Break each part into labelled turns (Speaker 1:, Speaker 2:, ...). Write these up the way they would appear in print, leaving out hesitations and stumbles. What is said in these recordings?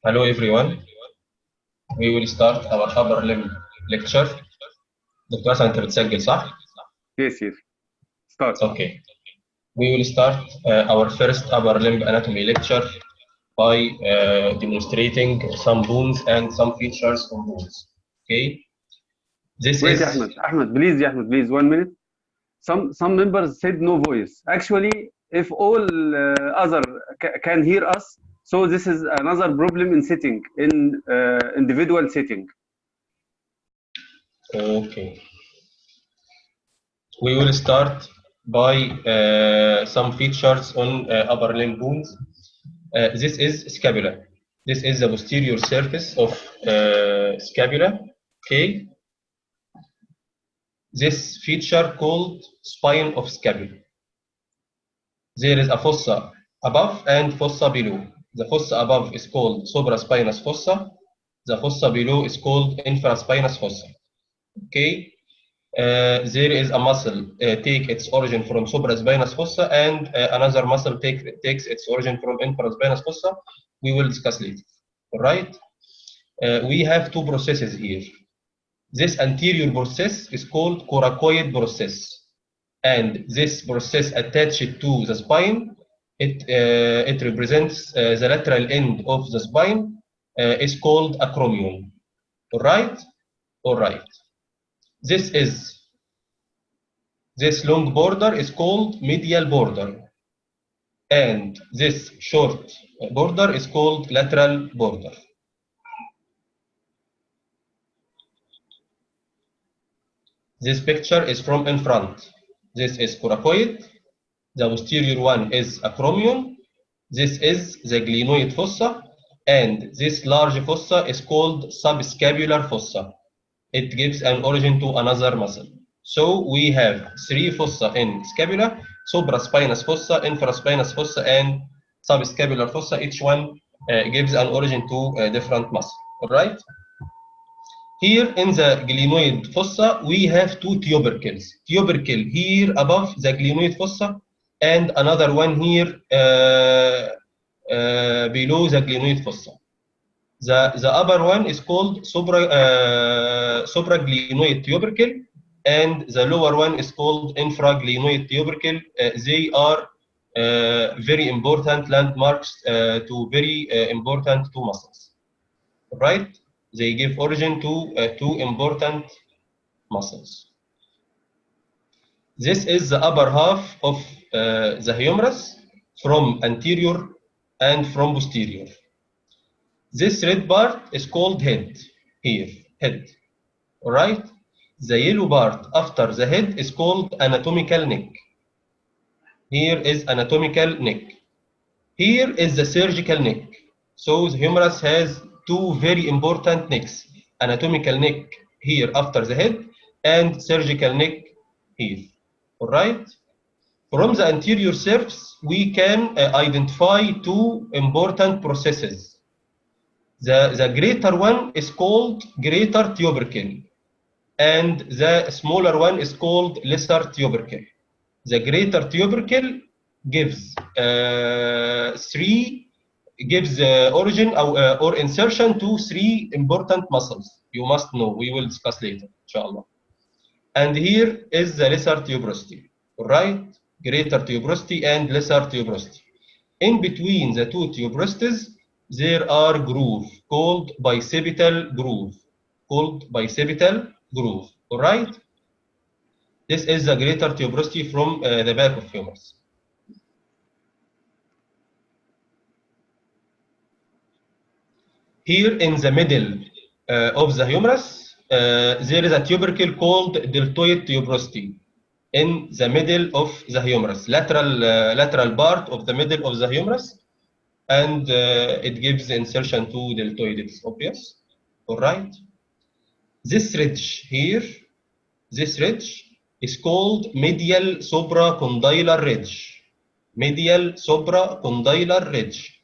Speaker 1: Hello everyone. We will start our upper limb lecture. دكتور حسن انت بتسجل صح؟
Speaker 2: Yes, yes. Start.
Speaker 1: Okay. We will start our first upper limb anatomy lecture by demonstrating some bones and some features of bones. Okay. This
Speaker 2: Wait,
Speaker 1: is
Speaker 2: Ahmed, please, Ahmed, please, 1 minute. Some members said no voice. Actually, if all other can hear us, so this is another problem in setting, in individual setting.
Speaker 1: okay. We will start by some features on upper limb bones. This is scapula. This is the posterior surface of scapula. Okay. This feature called spine of scapula. There is a fossa above and fossa below. The fossa above is called supraspinous fossa. The fossa below is called infraspinous fossa. Okay. There is a muscle take its origin from supraspinous fossa, and another muscle takes its origin from infraspinous fossa. We will discuss later. All right. We have two processes here. This anterior process is called coracoid process, and this process attached to the spine, it represents the lateral end of the spine, is called acromion. All right, all right. This long border is called medial border, and this short border is called lateral border. This picture is from in front. This is coracoid. The posterior one is acromion. This is the glenoid fossa, and this large fossa is called subscapular fossa. It gives an origin to another muscle. So we have three fossa in scapula: supraspinous fossa, infraspinous fossa, and subscapular fossa. Each one gives an origin to a different muscle. All right. Here in the glenoid fossa, we have two tubercles. Tubercle here above the glenoid fossa, and another one here below the glenoid fossa. The upper one is called supraglenoid tubercle, and the lower one is called infraglenoid tubercle. They are very important landmarks to very important two muscles. Right? They give origin to two important muscles. This is the upper half of the humerus from anterior and from posterior. This red part is called head here, head. All right? The yellow part after the head is called anatomical neck. Here is anatomical neck. Here is the surgical neck. So the humerus has two very important necks: anatomical neck here after the head, and surgical neck here. All right. From the anterior surface, we can identify two important processes. The greater one is called greater tubercle, and the smaller one is called lesser tubercle. The greater tubercle gives origin or insertion to three important muscles. You must know. We will discuss later, inshallah. And here is the lesser tuberosity. Right? Greater tuberosity and lesser tuberosity. In between the two tuberosities, there are grooves called bicipital groove. All right? This is the greater tuberosity from the back of humerus. Here in the middle of the humerus, there is a tubercle called deltoid tuberosity. In the middle of the humerus, lateral part of the middle of the humerus, and it gives insertion to deltoid. It's obvious. All right. This ridge here, this ridge is called medial supracondylar ridge. Medial supracondylar ridge.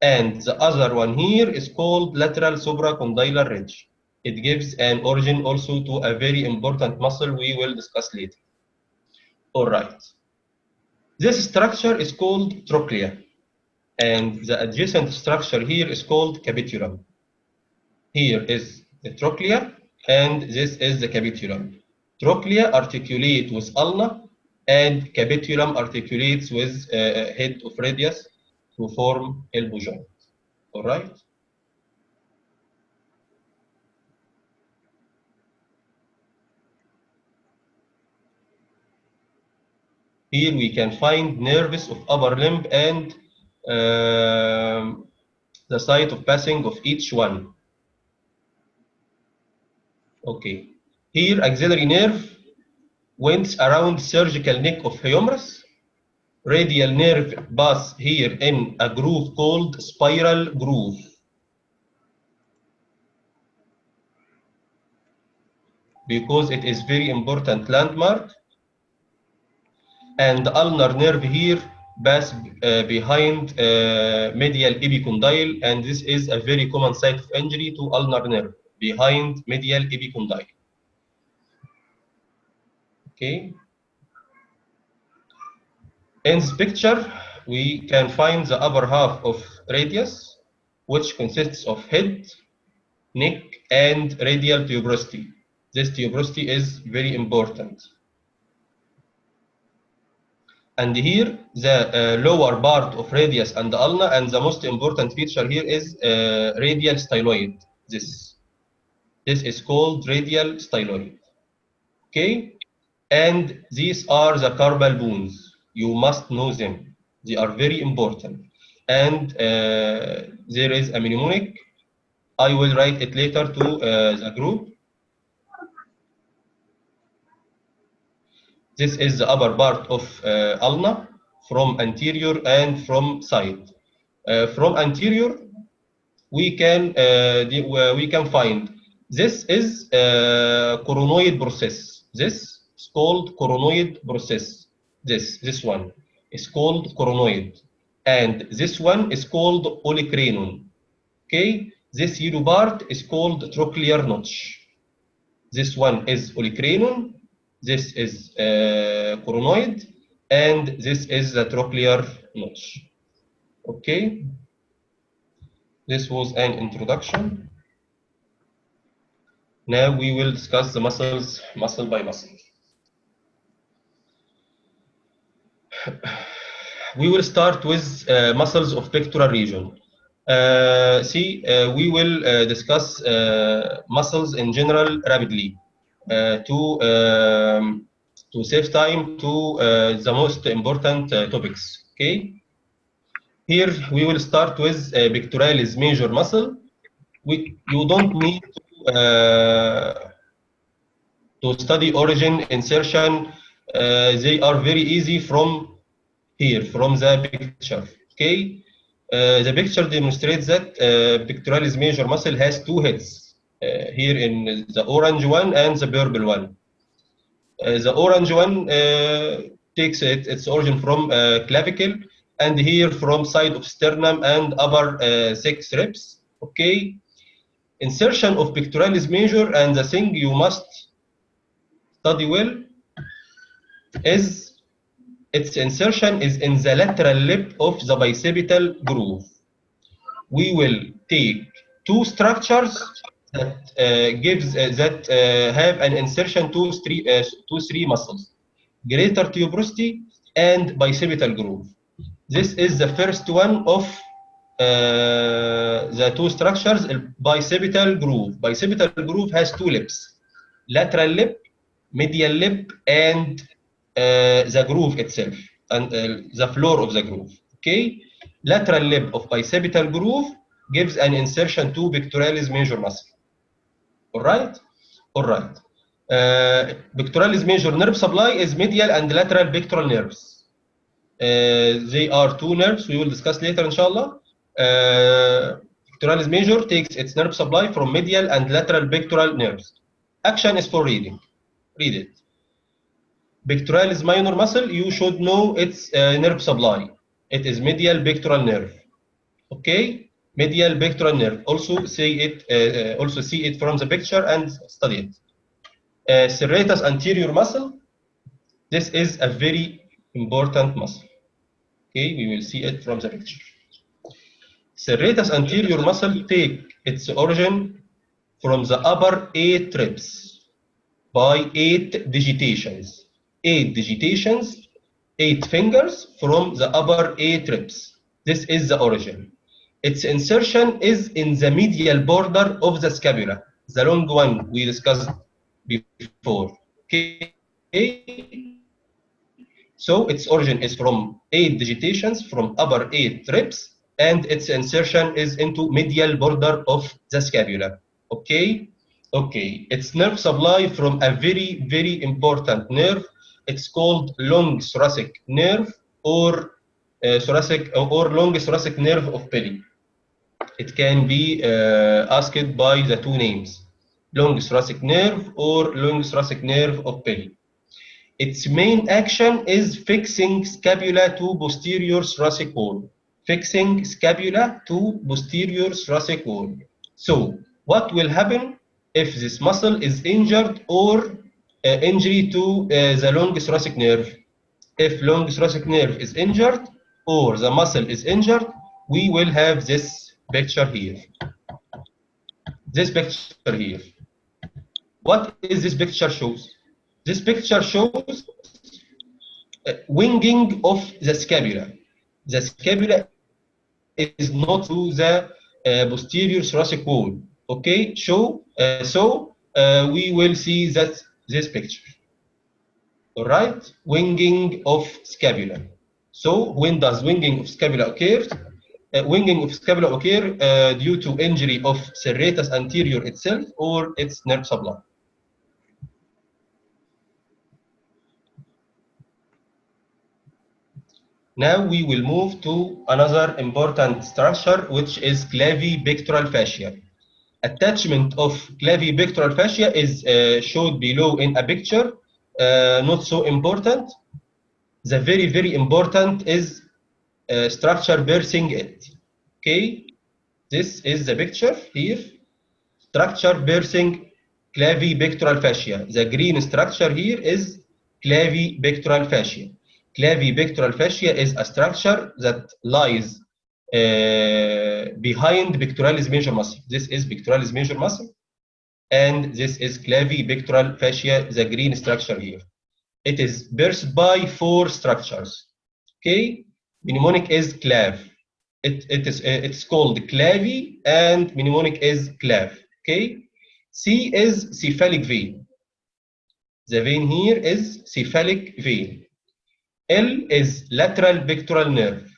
Speaker 1: And the other one here is called lateral supracondylar ridge. It gives an origin also to a very important muscle we will discuss later. All right. This structure is called trochlea, and the adjacent structure here is called capitulum. Here is the trochlea, and this is the capitulum. Trochlea articulate with ulna, and capitulum articulates with head of radius to form elbow joint. All right. Here we can find nerves of upper limb and the site of passing of each one. Okay. Here axillary nerve went around surgical neck of humerus. Radial nerve pass here in a groove called spiral groove. Because it is very important landmark. And the ulnar nerve here pass behind medial epicondyle, and this is a very common site of injury to ulnar nerve, behind medial epicondyle. Okay. In this picture, we can find the upper half of radius, which consists of head, neck, and radial tuberosity. This tuberosity is very important. And here, the lower part of radius and the ulna, and the most important feature here is radial styloid. This is called radial styloid. Okay, and these are the carpal bones. You must know them. They are very important. And there is a mnemonic. I will write it later to the group. This is the upper part of ulna from anterior and from side. From anterior, we can find this is coronoid process. This is called coronoid process. This one is called coronoid, and this one is called olecranon. Okay, this yellow part is called trochlear notch. This one is olecranon. This is coronoid, and this is the trochlear notch. Okay, this was an introduction. Now we will discuss the muscles, muscle by muscle. We will start with muscles of pectoral region. We will discuss muscles in general rapidly to save time to the most important topics. Okay. Here we will start with pectoralis major muscle. You don't need to study origin, insertion. They are very easy from here, from the picture. Okay. The picture demonstrates that pectoralis major muscle has two heads. Here in the orange one and the purple one. The orange one takes its origin from clavicle, and here from side of sternum and upper 6 ribs. Okay. Insertion of pectoralis major, and the thing you must study well is its insertion is in the lateral lip of the bicipital groove. We will take two structures that have an insertion to three muscles: greater tuberosity and bicipital groove. This is the first one of the two structures, bicipital groove. Bicipital groove has two lips: lateral lip, medial lip, and the groove itself, and the floor of the groove. Okay, lateral lip of bicipital groove gives an insertion to pectoralis major muscle. All right, all right. Pectoralis major nerve supply is medial and lateral pectoral nerves. They are two nerves we will discuss later, inshallah. Pectoralis major takes its nerve supply from medial and lateral pectoral nerves. Action is for reading. Read it. Pectoralis minor muscle, you should know its nerve supply. It is medial pectoral nerve. Okay, medial pectoral nerve. Also see it from the picture and study it. Serratus anterior muscle. This is a very important muscle. Okay, we will see it from the picture. Serratus anterior muscle take its origin from the upper 8 ribs by 8 digitations. 8 digitations, 8 fingers from the upper 8 ribs. This is the origin. Its insertion is in the medial border of the scapula, the long one we discussed before. Okay? So its origin is from 8 digitations from upper 8 ribs, and its insertion is into medial border of the scapula. Okay? Okay. Its nerve supply from a very, very important nerve. It's called long thoracic nerve or long thoracic nerve of belly. It can be asked by the two names, long thoracic nerve or long thoracic nerve of belly. Its main action is fixing scapula to posterior thoracic wall. Fixing scapula to posterior thoracic wall. So, what will happen if this muscle is injured or injury to the long thoracic nerve? If long thoracic nerve is injured or the muscle is injured, we will have this picture here. This picture here. What is this picture shows? This picture shows winging of the scapula. The scapula is not to the posterior thoracic wall. Okay, so we will see that this picture. All right, winging of scapula. So when does winging of scapula occur? Winging of scapula occur due to injury of serratus anterior itself or its nerve supply. Now we will move to another important structure, which is clavipectoral fascia. Attachment of clavipectoral fascia is shown below in a picture. Not so important. The very, very important is structure birthing it. Okay, this is the picture here. Structure birthing clavipectoral fascia. The green structure here is clavipectoral fascia. Clavipectoral fascia is a structure that lies behind pectoralis major muscle. This is pectoralis major muscle, and this is clavipectoral fascia, the green structure here. It is birthed by 4 structures. Okay, mnemonic is clav. It's called clavi, and mnemonic is clav. Okay, C is cephalic vein. The vein here is cephalic vein. L is lateral pectoral nerve.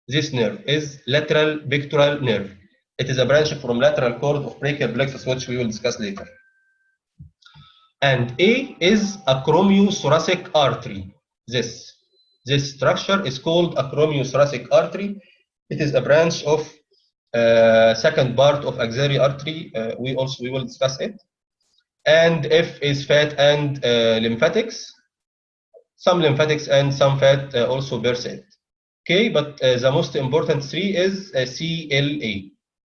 Speaker 1: This nerve is lateral pectoral nerve. It is a branch from lateral cord of brachial plexus, which we will discuss later. And A is acromiothoracic artery. This structure is called acromiothoracic artery. It is a branch of second part of axillary artery. We will discuss it. And F is fat and lymphatics. Some lymphatics and some fat also birth it. Okay, but the most important 3 is CLA,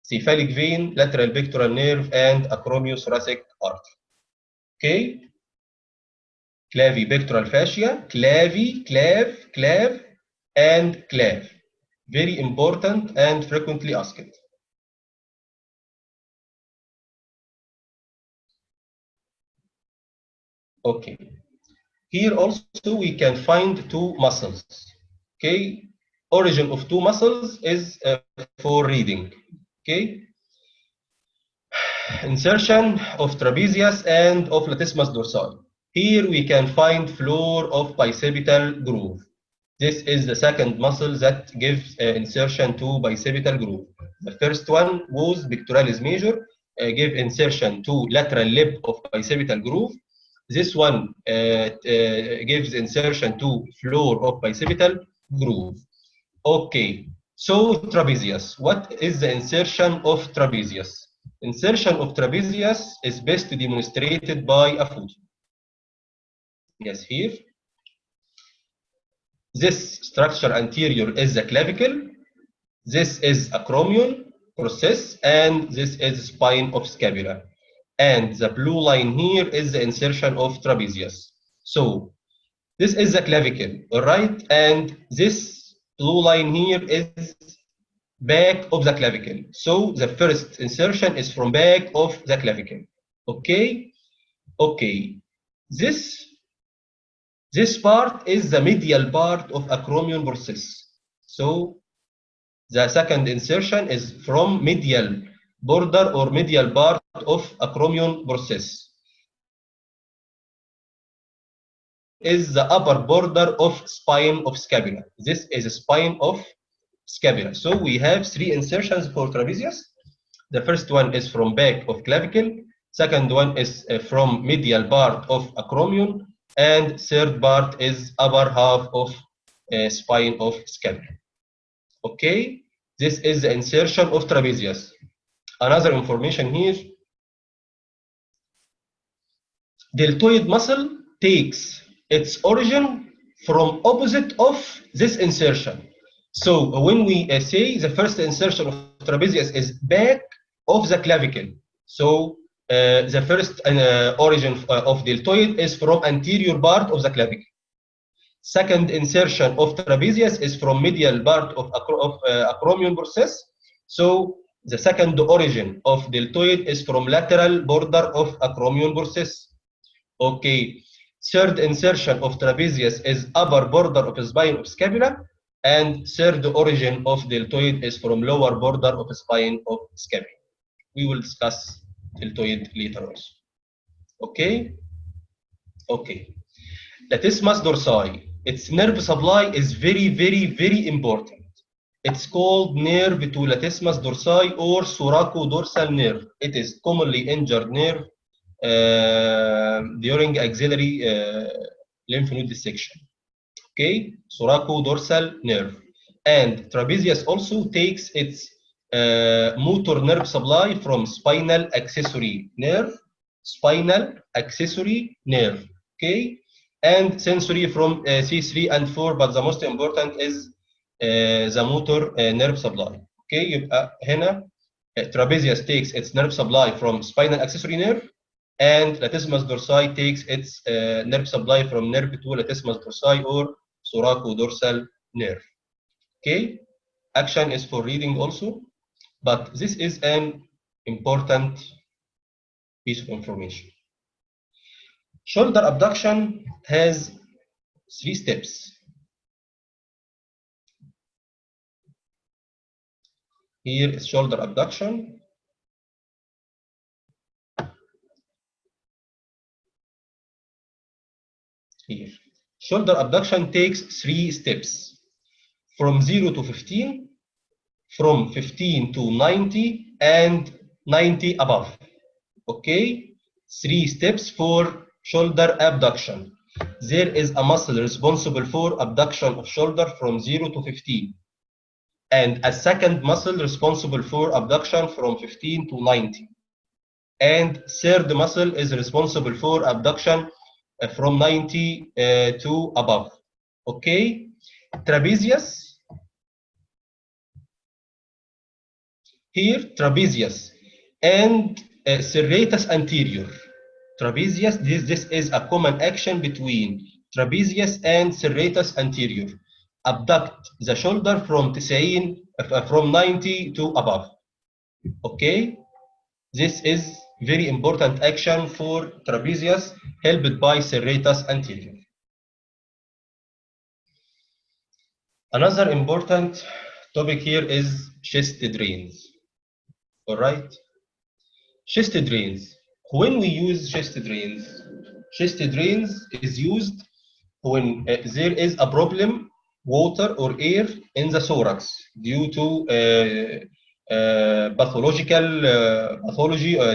Speaker 1: cephalic vein, lateral pectoral nerve, and acromiothoracic artery. Okay, clavipectoral fascia, clav, and clav. Very important and frequently asked. Okay, here also we can find 2 muscles. Okay, origin of 2 muscles is for reading. Okay, insertion of trapezius and of latissimus dorsi. Here we can find floor of bicipital groove. This is the second muscle that gives insertion to bicipital groove. The first one was pectoralis major, give insertion to lateral lip of bicipital groove. This one gives insertion to floor of bicipital groove. Okay, so trapezius. What is the insertion of trapezius? Insertion of trapezius is best demonstrated by a photo. Yes, here. This structure anterior is the clavicle. This is acromion process, and this is spine of scapula. And the blue line here is the insertion of trapezius. So this is the clavicle, all right? And this blue line here is back of the clavicle. So the first insertion is from back of the clavicle. Okay? Okay. This part is the medial part of acromion process. So the second insertion is from medial border or medial part of acromion process. Is the upper border of spine of scapula. This is a spine of scapula. So we have three insertions for trapezius. The first one is from back of clavicle. Second one is from medial part of acromion. And third part is upper half of spine of scapula. Okay, this is the insertion of trapezius. Another information here, deltoid muscle takes its origin from opposite of this insertion. So when we say the first insertion of trapezius is back of the clavicle, so the first origin of deltoid is from anterior part of the clavicle. Second insertion of trapezius is from medial part of acromion process. So the second origin of deltoid is from lateral border of acromion process. Okay. Third insertion of trapezius is upper border of spine of scapula, and third origin of deltoid is from lower border of spine of scapula. We will discuss deltoid later also. Okay. Okay. Latissimus dorsi. Its nerve supply is very, very, very important. It's called nerve to latissimus dorsi or thoracodorsal nerve. It is commonly injured nerve during axillary lymph node dissection. Okay, thoracodorsal nerve. And trapezius also takes its motor nerve supply from spinal accessory nerve, okay, and sensory from C3 and 4, but the most important is the motor nerve supply. Okay, يبقى هنا trapezius takes its nerve supply from spinal accessory nerve, and latissimus dorsi takes its nerve supply from nerve to latissimus dorsi or thoracodorsal nerve. Okay, action is for reading also, but this is an important piece of information. Shoulder abduction has 3 steps. Here is shoulder abduction. Here. Shoulder abduction takes 3 steps. From 0 to 15, from 15 to 90, and 90 above. Okay? 3 steps for shoulder abduction. There is a muscle responsible for abduction of shoulder from 0 to 15. And a second muscle responsible for abduction from 15 to 90. And third muscle is responsible for abduction from 90 to above. Okay? Trapezius. Here, trapezius and serratus anterior. Trapezius, this is a common action between trapezius and serratus anterior. Abduct the shoulder from 90 to above. Okay? This is very important action for trapezius helped by serratus anterior. Another important topic here is chest drains. All right? Chest drains. When we use chest drains is used when there is a problem, water or air in the thorax due to pathology,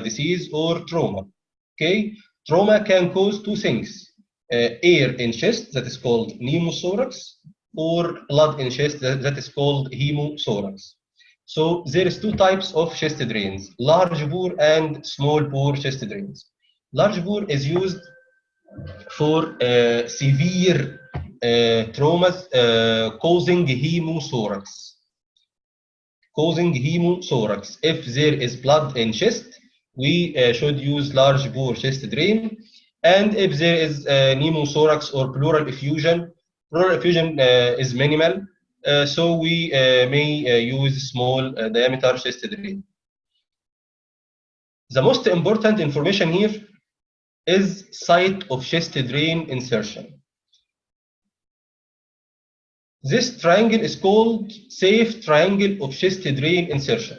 Speaker 1: disease, or trauma. Okay, trauma can cause 2 things: air in chest, that is called pneumothorax, or blood in chest, that is called hemothorax. So there is 2 types of chest drains: large bore and small bore chest drains. Large bore is used for severe traumas causing hemothorax. If there is blood in chest, we should use large bore chest drain. And if there is pneumothorax or pleural effusion is minimal, so we may use small diameter chest drain. The most important information here is site of chest drain insertion. This triangle is called safe triangle of chest drain insertion.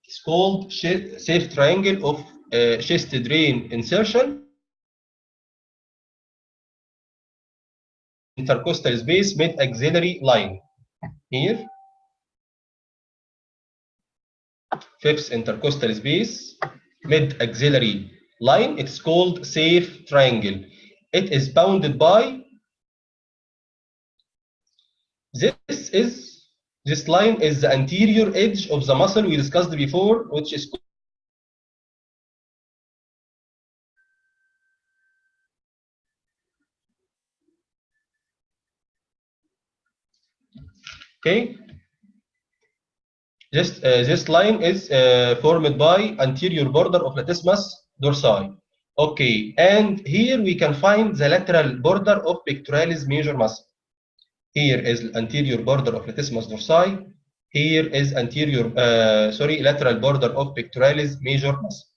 Speaker 1: It's called safe triangle of chest drain insertion. Intercostal space mid axillary line. Here, fifth intercostal space mid axillary line. It's called safe triangle. It is bounded by this line is the anterior edge of the muscle we discussed before, which is okay. This line is formed by anterior border of latissimus dorsi. Okay, and here we can find the lateral border of pectoralis major muscle. Here is anterior border of latissimus dorsi. Here is lateral border of pectoralis major muscle.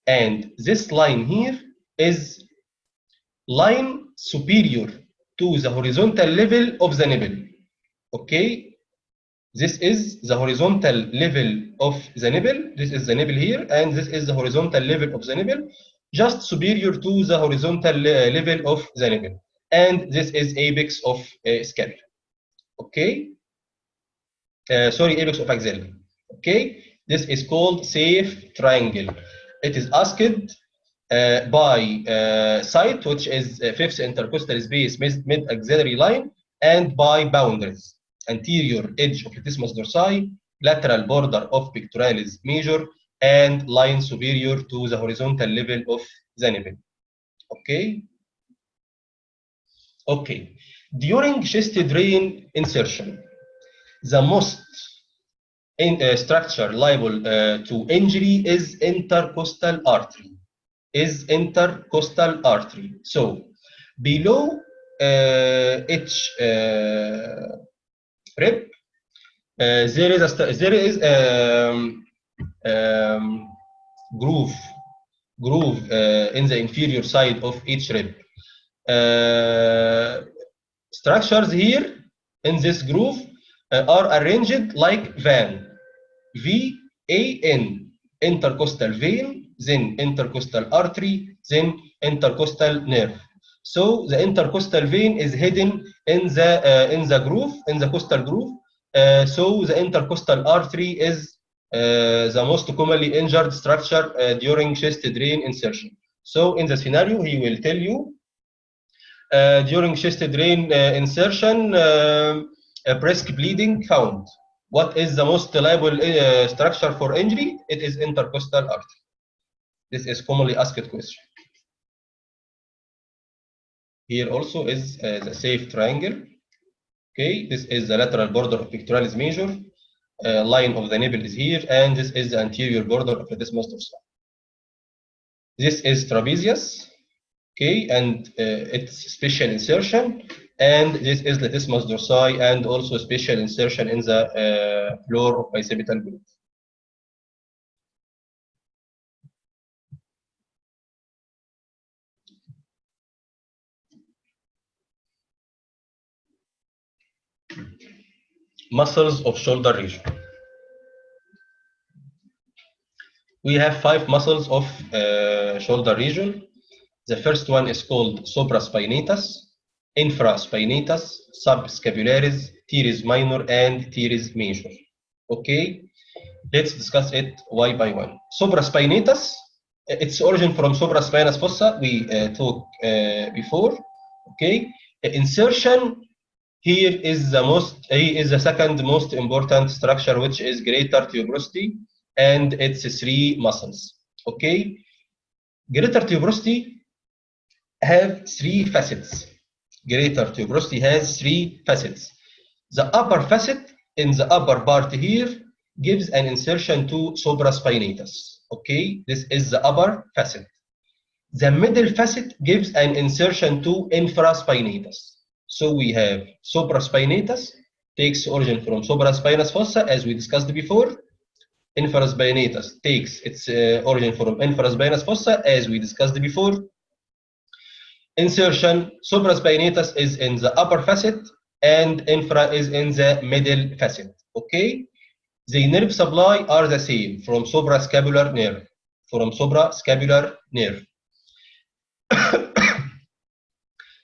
Speaker 1: And this line here is line superior to the horizontal level of the nipple. Okay, this is the horizontal level of the nipple. This is the nipple here, and this is the horizontal level of the nipple, just superior to the horizontal level of the nipple. And this is apex of scapula. Okay, apex of axilla. Okay, this is called safe triangle. It is asked by site, which is fifth intercostal space mid axillary line, and by boundaries: anterior edge of latissimus dorsi, lateral border of pectoralis major, and line superior to the horizontal level of the nipple. Okay. Okay. During chest drain insertion, the most structure liable to injury is intercostal artery. So below each rib, there is groove in the inferior side of each rib. Structures here in this groove are arranged like VAN. V-A-N, intercostal vein, then intercostal artery, then intercostal nerve. So the intercostal vein is hidden in the groove, in the costal groove. So the intercostal artery is the most commonly injured structure during chest drain insertion. So in the scenario, he will tell you during chest drain insertion, brisk bleeding found. What is the most liable structure for injury? It is intercostal artery. This is commonly asked question. Here also is the safe triangle. Okay, this is the lateral border of pectoralis major. Line of the nipple is here, and this is the anterior border of latissimus dorsi. This is trapezius. Okay, and its special insertion, and this is latissimus dorsi, and also special insertion in the floor of bicipital groove. Muscles of shoulder region. We have 5 muscles of shoulder region. The first one is called supraspinatus, infraspinatus, subscapularis, teres minor, and teres major. Okay, let's discuss it one by one. Supraspinatus, its origin from supraspinous fossa, we talked before. Okay, insertion here is the second most important structure, which is greater tuberosity and its 3 muscles. Okay, greater tuberosity have 3 facets. Greater tuberosity has 3 facets. The upper facet in the upper part here gives an insertion to supraspinatus. Okay, this is the upper facet. The middle facet gives an insertion to infraspinatus. So we have supraspinatus, takes origin from supraspinous fossa, as we discussed before. Infraspinatus takes its origin from infraspinous fossa, as we discussed before. Insertion, supraspinatus is in the upper facet and infra is in the middle facet. Okay? The nerve supply are the same from suprascapular nerve. From suprascapular nerve.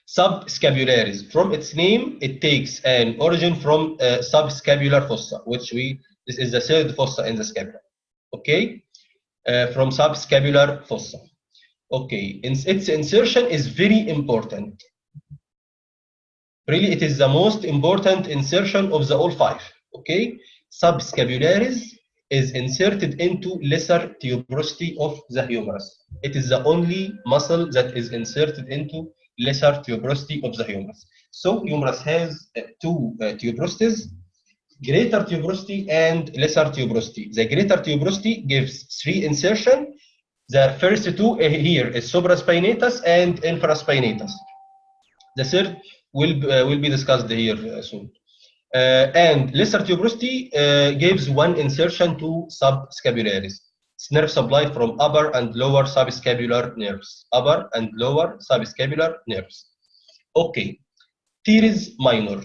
Speaker 1: Subscapularis. From its name, it takes an origin from subscapular fossa, this is the third fossa in the scapula. Okay? From subscapular fossa. Okay, its insertion is very important. Really, it is the most important insertion of the all five. Okay, subscapularis is inserted into lesser tuberosity of the humerus. It is the only muscle that is inserted into lesser tuberosity of the humerus. So humerus has two tuberosities, greater tuberosity and lesser tuberosity. The greater tuberosity gives 3 insertion. The first two here is supraspinatus and infraspinatus. The third will be discussed here soon. And lesser tuberosity gives 1 insertion to subscapularis. It's nerve supply from upper and lower subscapular nerves. Upper and lower subscapular nerves. Okay. Teres minor.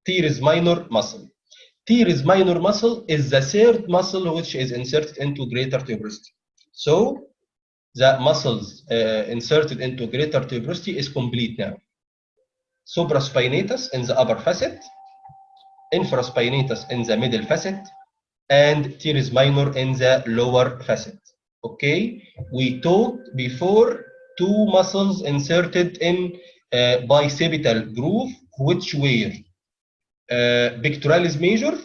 Speaker 1: Teres minor muscle. Teres minor muscle is the third muscle which is inserted into greater tuberosity. So the muscles inserted into greater tuberosity is complete now. Supraspinatus in the upper facet, infraspinatus in the middle facet, and teres minor in the lower facet. Okay, we talked before 2 muscles inserted in bicipital groove, which were pectoralis major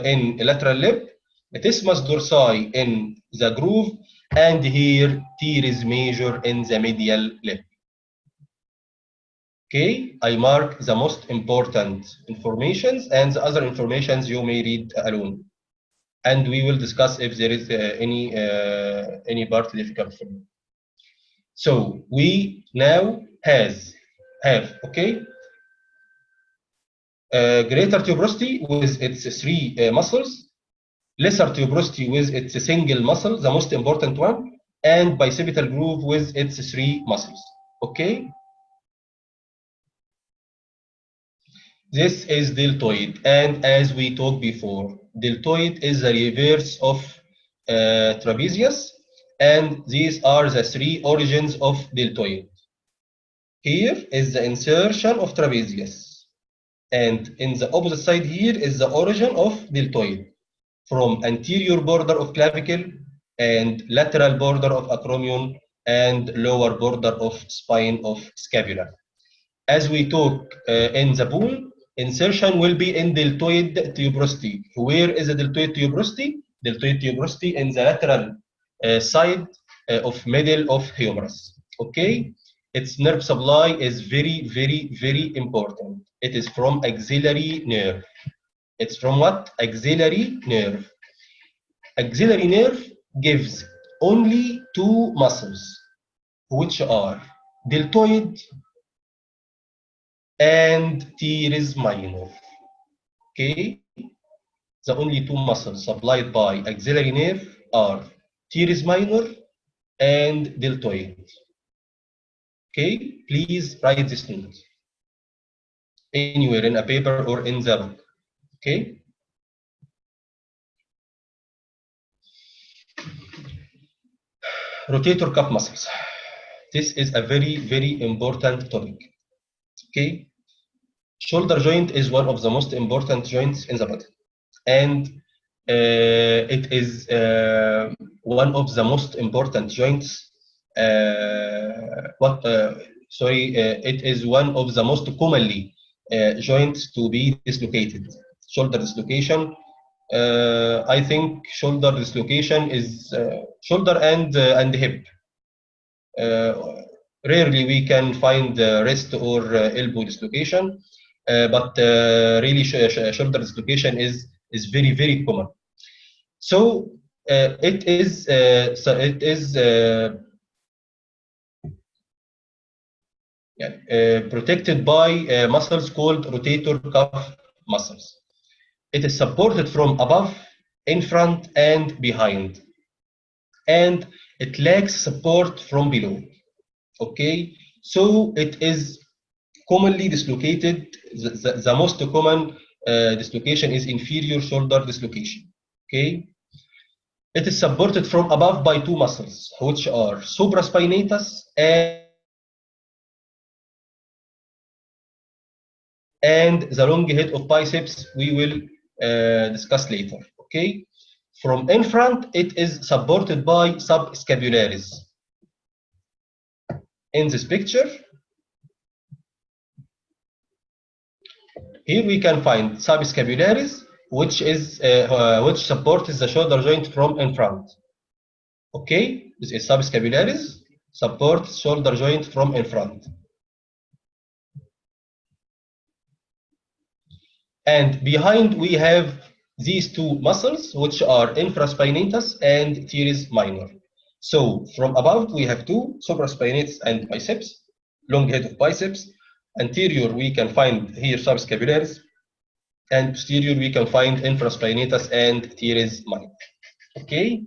Speaker 1: in lateral lip, isthmus dorsi in the groove, and here teres major in the medial lip. Okay, I mark the most important informations, and the other informations you may read alone. And we will discuss if there is any part difficult for you. So we now have okay, greater tuberosity with its 3 muscles, lesser tuberosity with its single muscle, the most important one, and bicipital groove with its 3 muscles. Okay. This is deltoid, and as we talked before, deltoid is the reverse of trapezius, and these are the 3 origins of deltoid. Here is the insertion of trapezius, and in the opposite side here is the origin of deltoid, from anterior border of clavicle and lateral border of acromion and lower border of spine of scapula. As we talk in the bone, insertion will be in deltoid tuberosity. Where is the deltoid tuberosity? Deltoid tuberosity in the lateral side of middle of humerus. Okay, its nerve supply is very, very, very important. It is from axillary nerve. It's from what? Axillary nerve. Axillary nerve gives only 2 muscles, which are deltoid and teres minor. Okay, the only 2 muscles supplied by axillary nerve are teres minor and deltoid. Okay, please write this note anywhere in a paper or in the book. Okay. Rotator cuff muscles. This is a very, very important topic. Okay. Shoulder joint is one of the most important joints in the body, and it is one of the most important joints. It is one of the most commonly joints to be dislocated. Shoulder dislocation. I think shoulder dislocation is shoulder and hip. Rarely we can find wrist or elbow dislocation, but really shoulder dislocation is very, very common. So it is protected by muscles called rotator cuff muscles. It is supported from above, in front, and behind. And it lacks support from below. Okay, so it is commonly dislocated. The most common dislocation is inferior shoulder dislocation. Okay, it is supported from above by two muscles, which are supraspinatus and the long head of biceps. We will discuss later. Okay, from in front, it is supported by subscapularis. In this picture, here we can find subscapularis, which supports the shoulder joint from in front. Okay, this is subscapularis, supports shoulder joint from in front. And behind we have these two muscles, which are infraspinatus and teres minor. So from above we have two, supraspinatus and biceps, long head of biceps. Anterior we can find here subscapularis, and posterior we can find infraspinatus and teres minor. Okay,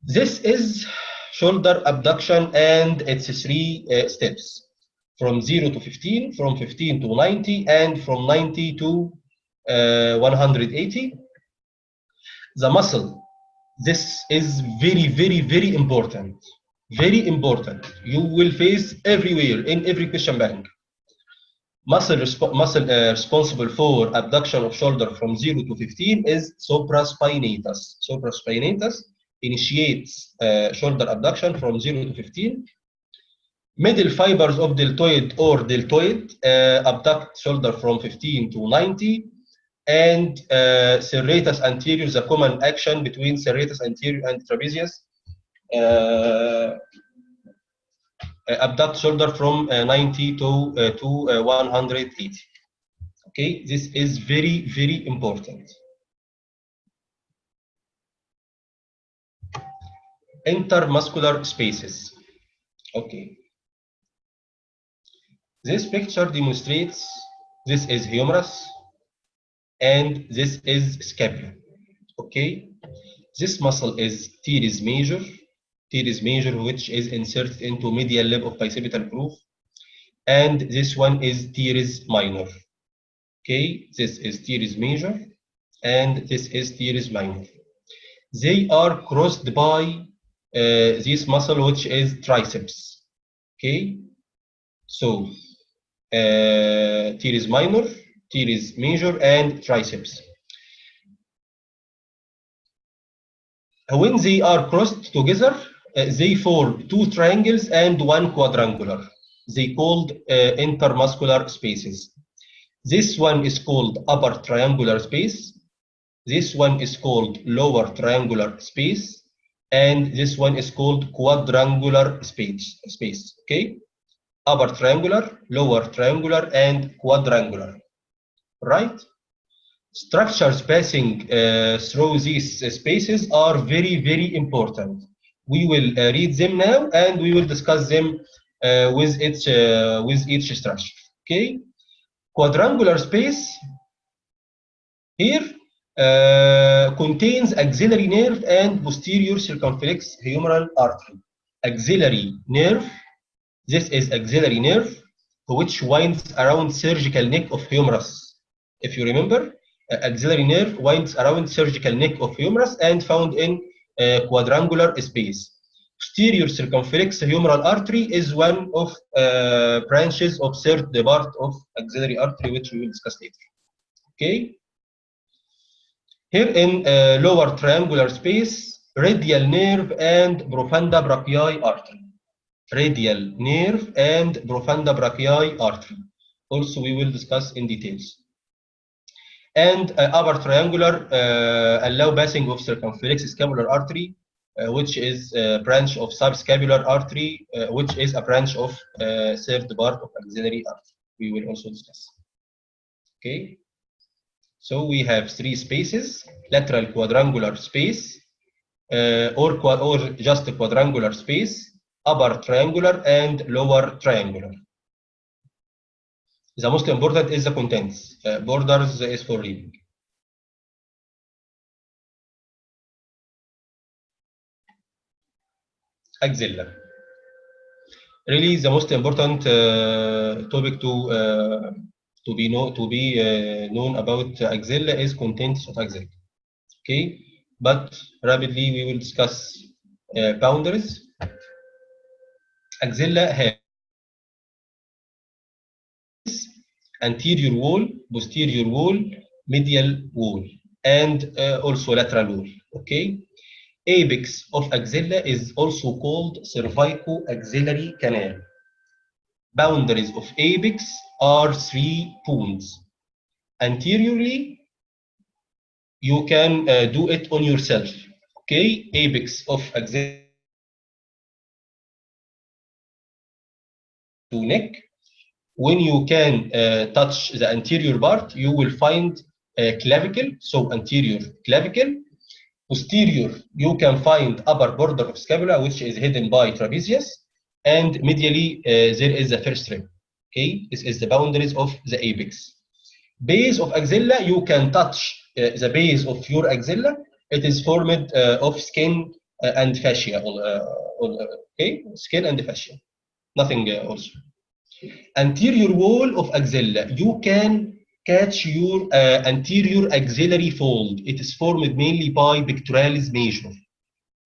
Speaker 1: this is shoulder abduction and its three steps, from 0 to 15, from 15 to 90, and from 90 to 180. The muscle, this is very, very, very important. Very important. You will face everywhere in every question bank. Muscle responsible for abduction of shoulder from 0 to 15 is supraspinatus. Supraspinatus initiates shoulder abduction from 0 to 15. Middle fibers of deltoid or deltoid abduct shoulder from 15 to 90. And serratus anterior, the common action between serratus anterior and trapezius, abduct shoulder from 90 to 180. Okay, this is very, very important. Intermuscular spaces. Okay. This picture demonstrates this is humerus and this is scapula. Okay. This muscle is teres major. Teres major, which is inserted into medial lip of bicipital groove, and this one is teres minor. Okay, this is teres major, and this is teres minor. They are crossed by this muscle, which is triceps. Okay, so teres minor, teres major, and triceps. When they are crossed together, they form two triangles and one quadrangular. They called intermuscular spaces. This one is called upper triangular space. This one is called lower triangular space, and this one is called quadrangular space. Okay, upper triangular, lower triangular, and quadrangular. Right? Structures passing through these spaces are very, very important. We will read them now, and we will discuss them with each structure. Okay, quadrangular space here contains axillary nerve and posterior circumflex humeral artery. Axillary nerve. This is axillary nerve, which winds around surgical neck of humerus. If you remember, axillary nerve winds around surgical neck of humerus and found in quadrangular space. Posterior circumflex humeral artery is one of branches of third part of axillary artery, which we will discuss later. Okay. Here in lower triangular space, radial nerve and profunda brachii artery. Radial nerve and profunda brachii artery. Also, we will discuss in details. And upper triangular allow passing of circumflex scapular artery, which is a branch of subscapular artery, which is a branch of third part of axillary artery. We will also discuss. Okay. So we have three spaces: lateral quadrangular space, or just a quadrangular space, upper triangular, and lower triangular. The most important is the contents. Borders is for reading. Axilla. Really, the most important topic to be known about axilla is contents of axilla. Okay, but rapidly we will discuss boundaries. Axilla has anterior wall, posterior wall, medial wall, and also lateral wall. Okay, apex of axilla is also called cervico-axillary canal. Boundaries of apex are 3 points. Anteriorly, you can do it on yourself. Okay, apex of axilla to neck. When you can touch the anterior part, you will find clavicle, so anterior clavicle. Posterior, you can find upper border of scapula, which is hidden by trapezius, and medially there is the first rib. Okay, this is the boundaries of the apex. Base of axilla, you can touch the base of your axilla. It is formed of skin and fascia. Okay, skin and fascia, nothing else. Anterior wall of axilla, you can catch your anterior axillary fold. It is formed mainly by pectoralis major.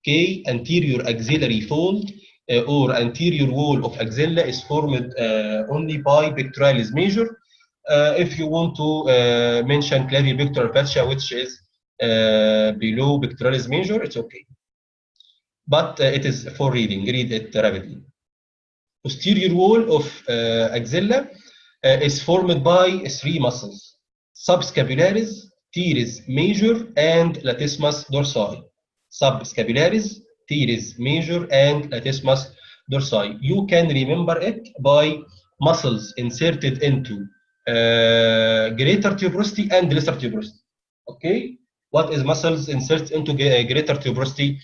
Speaker 1: Okay, anterior axillary fold or anterior wall of axilla is formed only by pectoralis major. If you want to mention clavipectoral fascia, which is below pectoralis major, it's okay. But it is for reading. Read it rapidly. Posterior wall of axilla is formed by 3 muscles: subscapularis, teres major, and latissimus dorsi. Subscapularis, teres major, and latissimus dorsi. You can remember it by muscles inserted into greater tuberosity and lesser tuberosity. Okay, what is muscles inserted into greater tuberosity?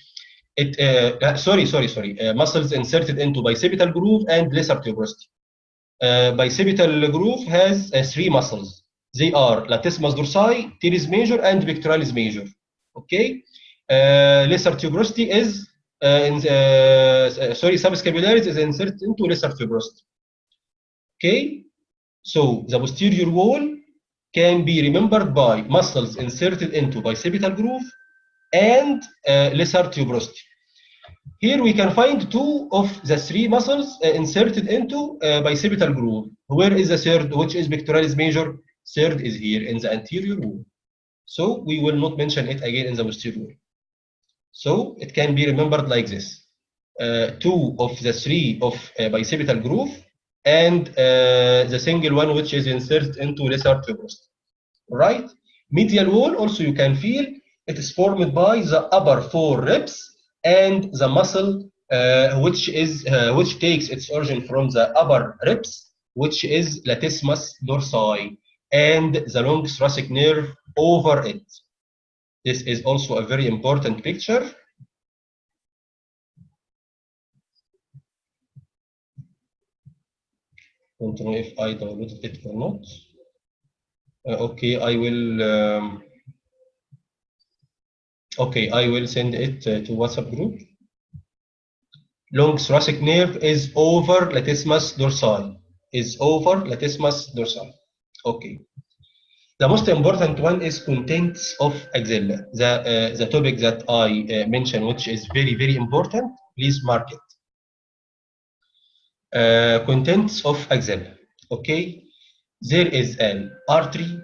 Speaker 1: Muscles inserted into bicipital groove and lesser tuberosity. Bicipital groove has 3 muscles. They are latissimus dorsi, teres major, and pectoralis major. Okay. Lesser tuberosity is subscapularis is inserted into lesser tuberosity. Okay. So the posterior wall can be remembered by muscles inserted into bicipital groove and lesser tuberosity. Here we can find 2 of the 3 muscles inserted into bicipital groove. Where is the third, which is pectoralis major? Third is here in the anterior wall. So we will not mention it again in the posterior wall. So it can be remembered like this: 2 of the 3 of bicipital groove and the single one which is inserted into lesser tuberosity. Right? Medial wall also you can feel it is formed by the upper 4 ribs and the muscle which takes its origin from the upper ribs, which is latissimus dorsi, and the long thoracic nerve over it. This is also a very important picture. Don't know if I downloaded it or not. Okay, I will. Okay, I will send it to WhatsApp group. Long thoracic nerve is over latissimus dorsi. Is over latissimus dorsi. Okay. The most important one is contents of axilla. The topic that I mentioned, which is very, very important, please mark it. Contents of axilla. Okay. There is an artery,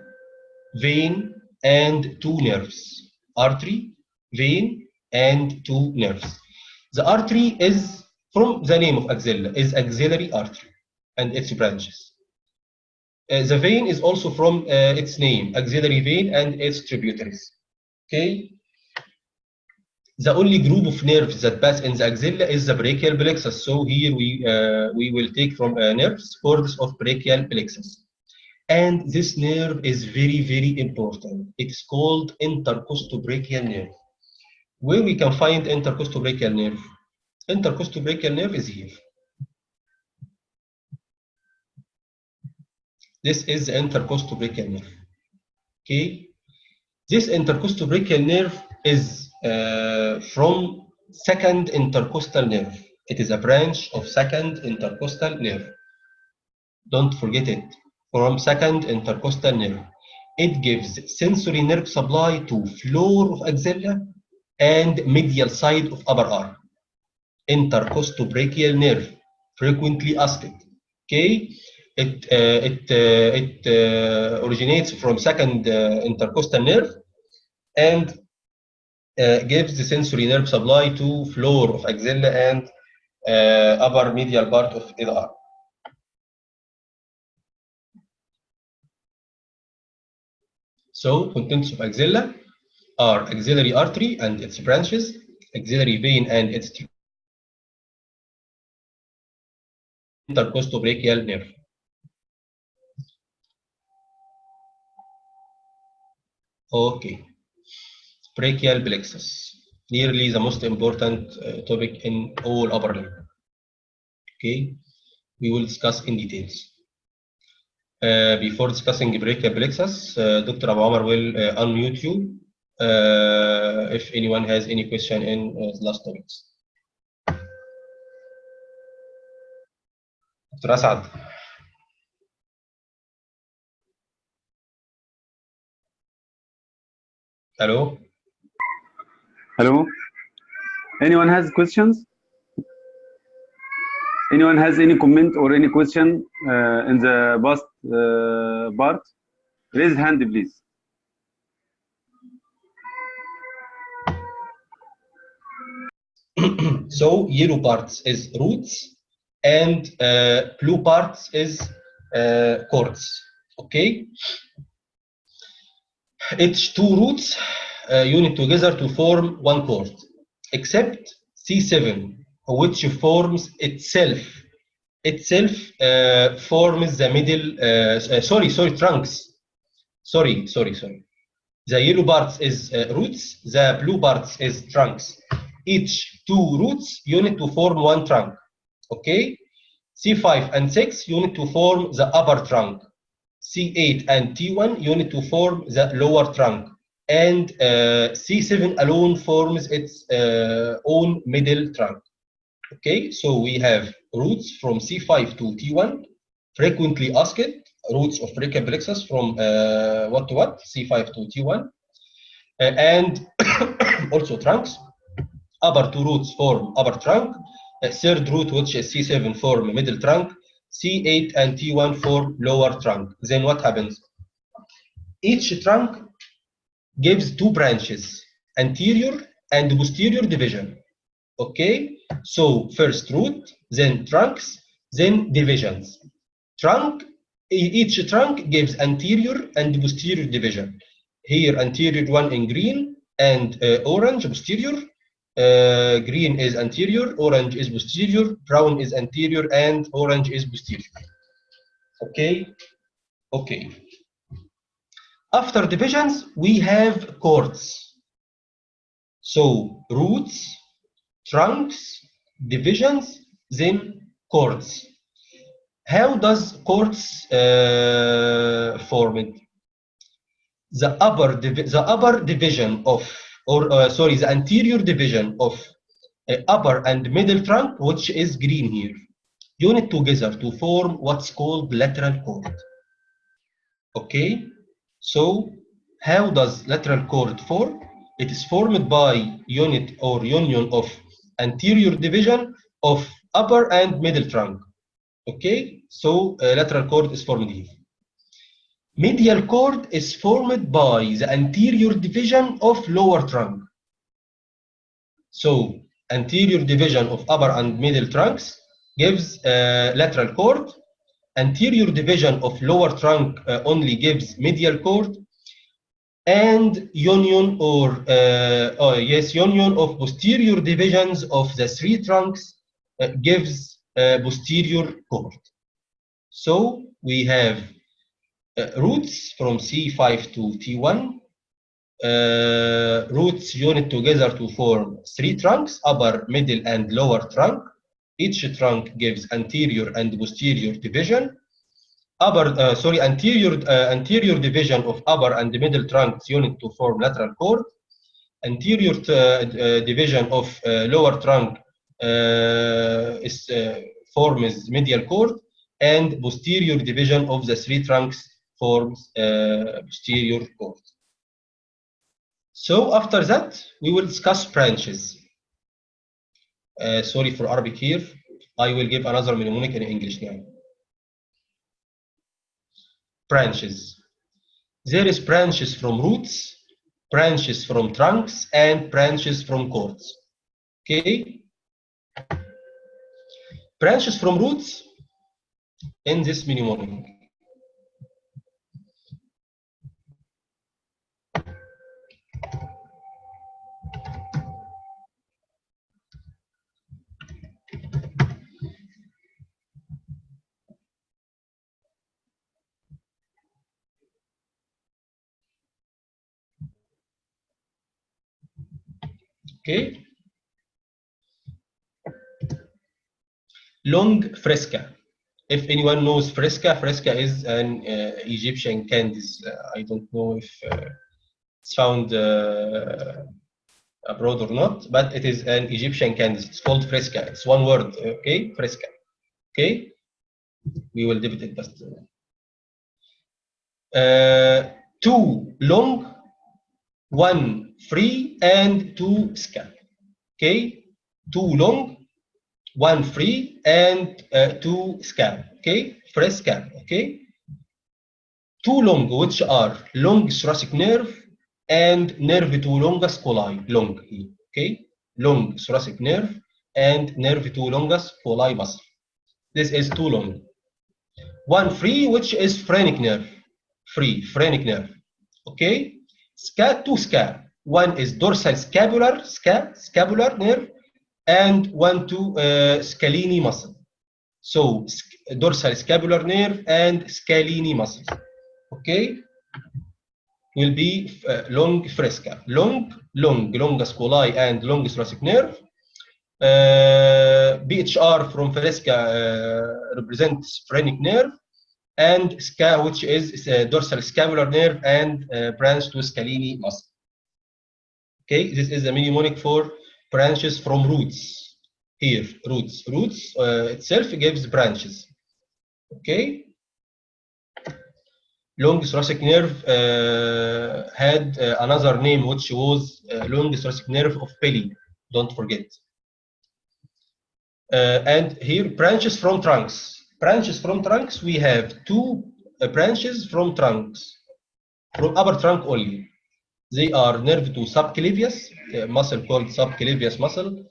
Speaker 1: vein, and 2 nerves. Artery, vein, and 2 nerves. The artery is, from the name of axilla, is axillary artery and its branches. The vein is also from its name, axillary vein and its tributaries. Okay. The only group of nerves that pass in the axilla is the brachial plexus. So here we will take from nerves, cords of brachial plexus. And this nerve is very, very important. It's called intercostobrachial nerve. Where we can find intercostobrachial nerve? Intercostobrachial nerve is here. This is the intercostobrachial nerve. Okay, this intercostobrachial nerve is from second intercostal nerve. It is a branch of second intercostal nerve. Don't forget it. From second intercostal nerve. It gives sensory nerve supply to floor of axilla and medial side of upper arm. Intercostobrachial nerve, frequently asked. Okay, it originates from second intercostal nerve and gives the sensory nerve supply to floor of axilla and upper medial part of the arm. So contents of axilla are axillary artery and its branches, axillary vein and its intercostobrachial nerve. Okay, brachial plexus, nearly the most important topic in all upper limb. Okay, we will discuss in details. Before discussing brachial plexus, Dr. Abu Omar will unmute you if anyone has any question in the last topics. Dr. Asad. Hello?
Speaker 2: Hello? Anyone has questions? Anyone has any comment or any question in the past part? Raise hand, please.
Speaker 1: So yellow parts is roots and blue parts is cords. Okay? Each two roots unit together to form one cord, except C7, which forms itself forms the middle. Trunks. Sorry. The yellow parts is roots. The blue parts is trunks. Each two roots unit to form one trunk. Okay. C5 and 6 unit to form the upper trunk. C8 and T1 unit to form the lower trunk, and C7 alone forms its own middle trunk. Okay, so we have roots from C5 to T1, frequently asked, roots of brachial plexus from what to what, C5 to T1, and also trunks. Upper two roots form upper trunk, third root, which is C7, form middle trunk, C8 and T1 form lower trunk. Then what happens? Each trunk gives two branches, anterior and posterior division. Okay, so first root, then trunks, then divisions. Each trunk gives anterior and posterior division. Here anterior one in green and orange posterior. Green is anterior, orange is posterior, brown is anterior, and orange is posterior. Okay. After divisions, we have cords. So roots, trunks, divisions, then cords. How does cords form it? The upper division of, the anterior division of upper and middle trunk, which is green here, unit together to form what's called lateral cord. Okay, so how does lateral cord form? It is formed by unit or union of anterior division of upper and middle trunk. Okay, so lateral cord is formed here. Medial cord is formed by the anterior division of lower trunk. So anterior division of upper and middle trunks gives lateral cord. Anterior division of lower trunk only gives medial cord, and union union of posterior divisions of the three trunks gives posterior cord. So we have roots from C5 to T1, roots unit together to form three trunks, upper, middle, and lower trunk. Each trunk gives anterior and posterior division. anterior division of upper and middle trunks unit to form lateral cord. Anterior division of lower trunk forms medial cord, and posterior division of the three trunks forms posterior cord. So after that, we will discuss branches. Sorry for Arabic here. I will give another mnemonic in English now. Branches. There is branches from roots, branches from trunks, and branches from cords. Okay? Branches from roots in this mnemonic. Okay? Long fresca. If anyone knows fresca, fresca is an Egyptian candy. I don't know if it's found abroad or not, but it is an Egyptian candy. It's called fresca. It's one word, okay? Fresca. Okay? We will divide it just. Two long, one free, and two scap. Okay? Two long, one free, and two scap. Okay? Fresh scap. Okay? Two long, which are long thoracic nerve and nerve to longus colli. Long. Okay? Long thoracic nerve and nerve to longus colli muscle. This is too long. One free, which is phrenic nerve. Free, phrenic nerve. Okay? Two scap. One is dorsal scapular nerve, and one to scalene muscle. So dorsal scapular nerve and scalene muscles. Okay? Will be long fresca. Longus colli and longus thoracic nerve. BHR from fresca represents phrenic nerve, and SCA, which is dorsal scapular nerve and branch to scalene muscle. Okay, this is a mnemonic for branches from roots. Here, roots. Roots itself gives branches. Okay. Long thoracic nerve had another name, which was long thoracic nerve of Peli. Don't forget. And here, branches from trunks. Branches from trunks, we have two branches from trunks, from upper trunk only. They are nerve to subclavius, a muscle called subclavius muscle,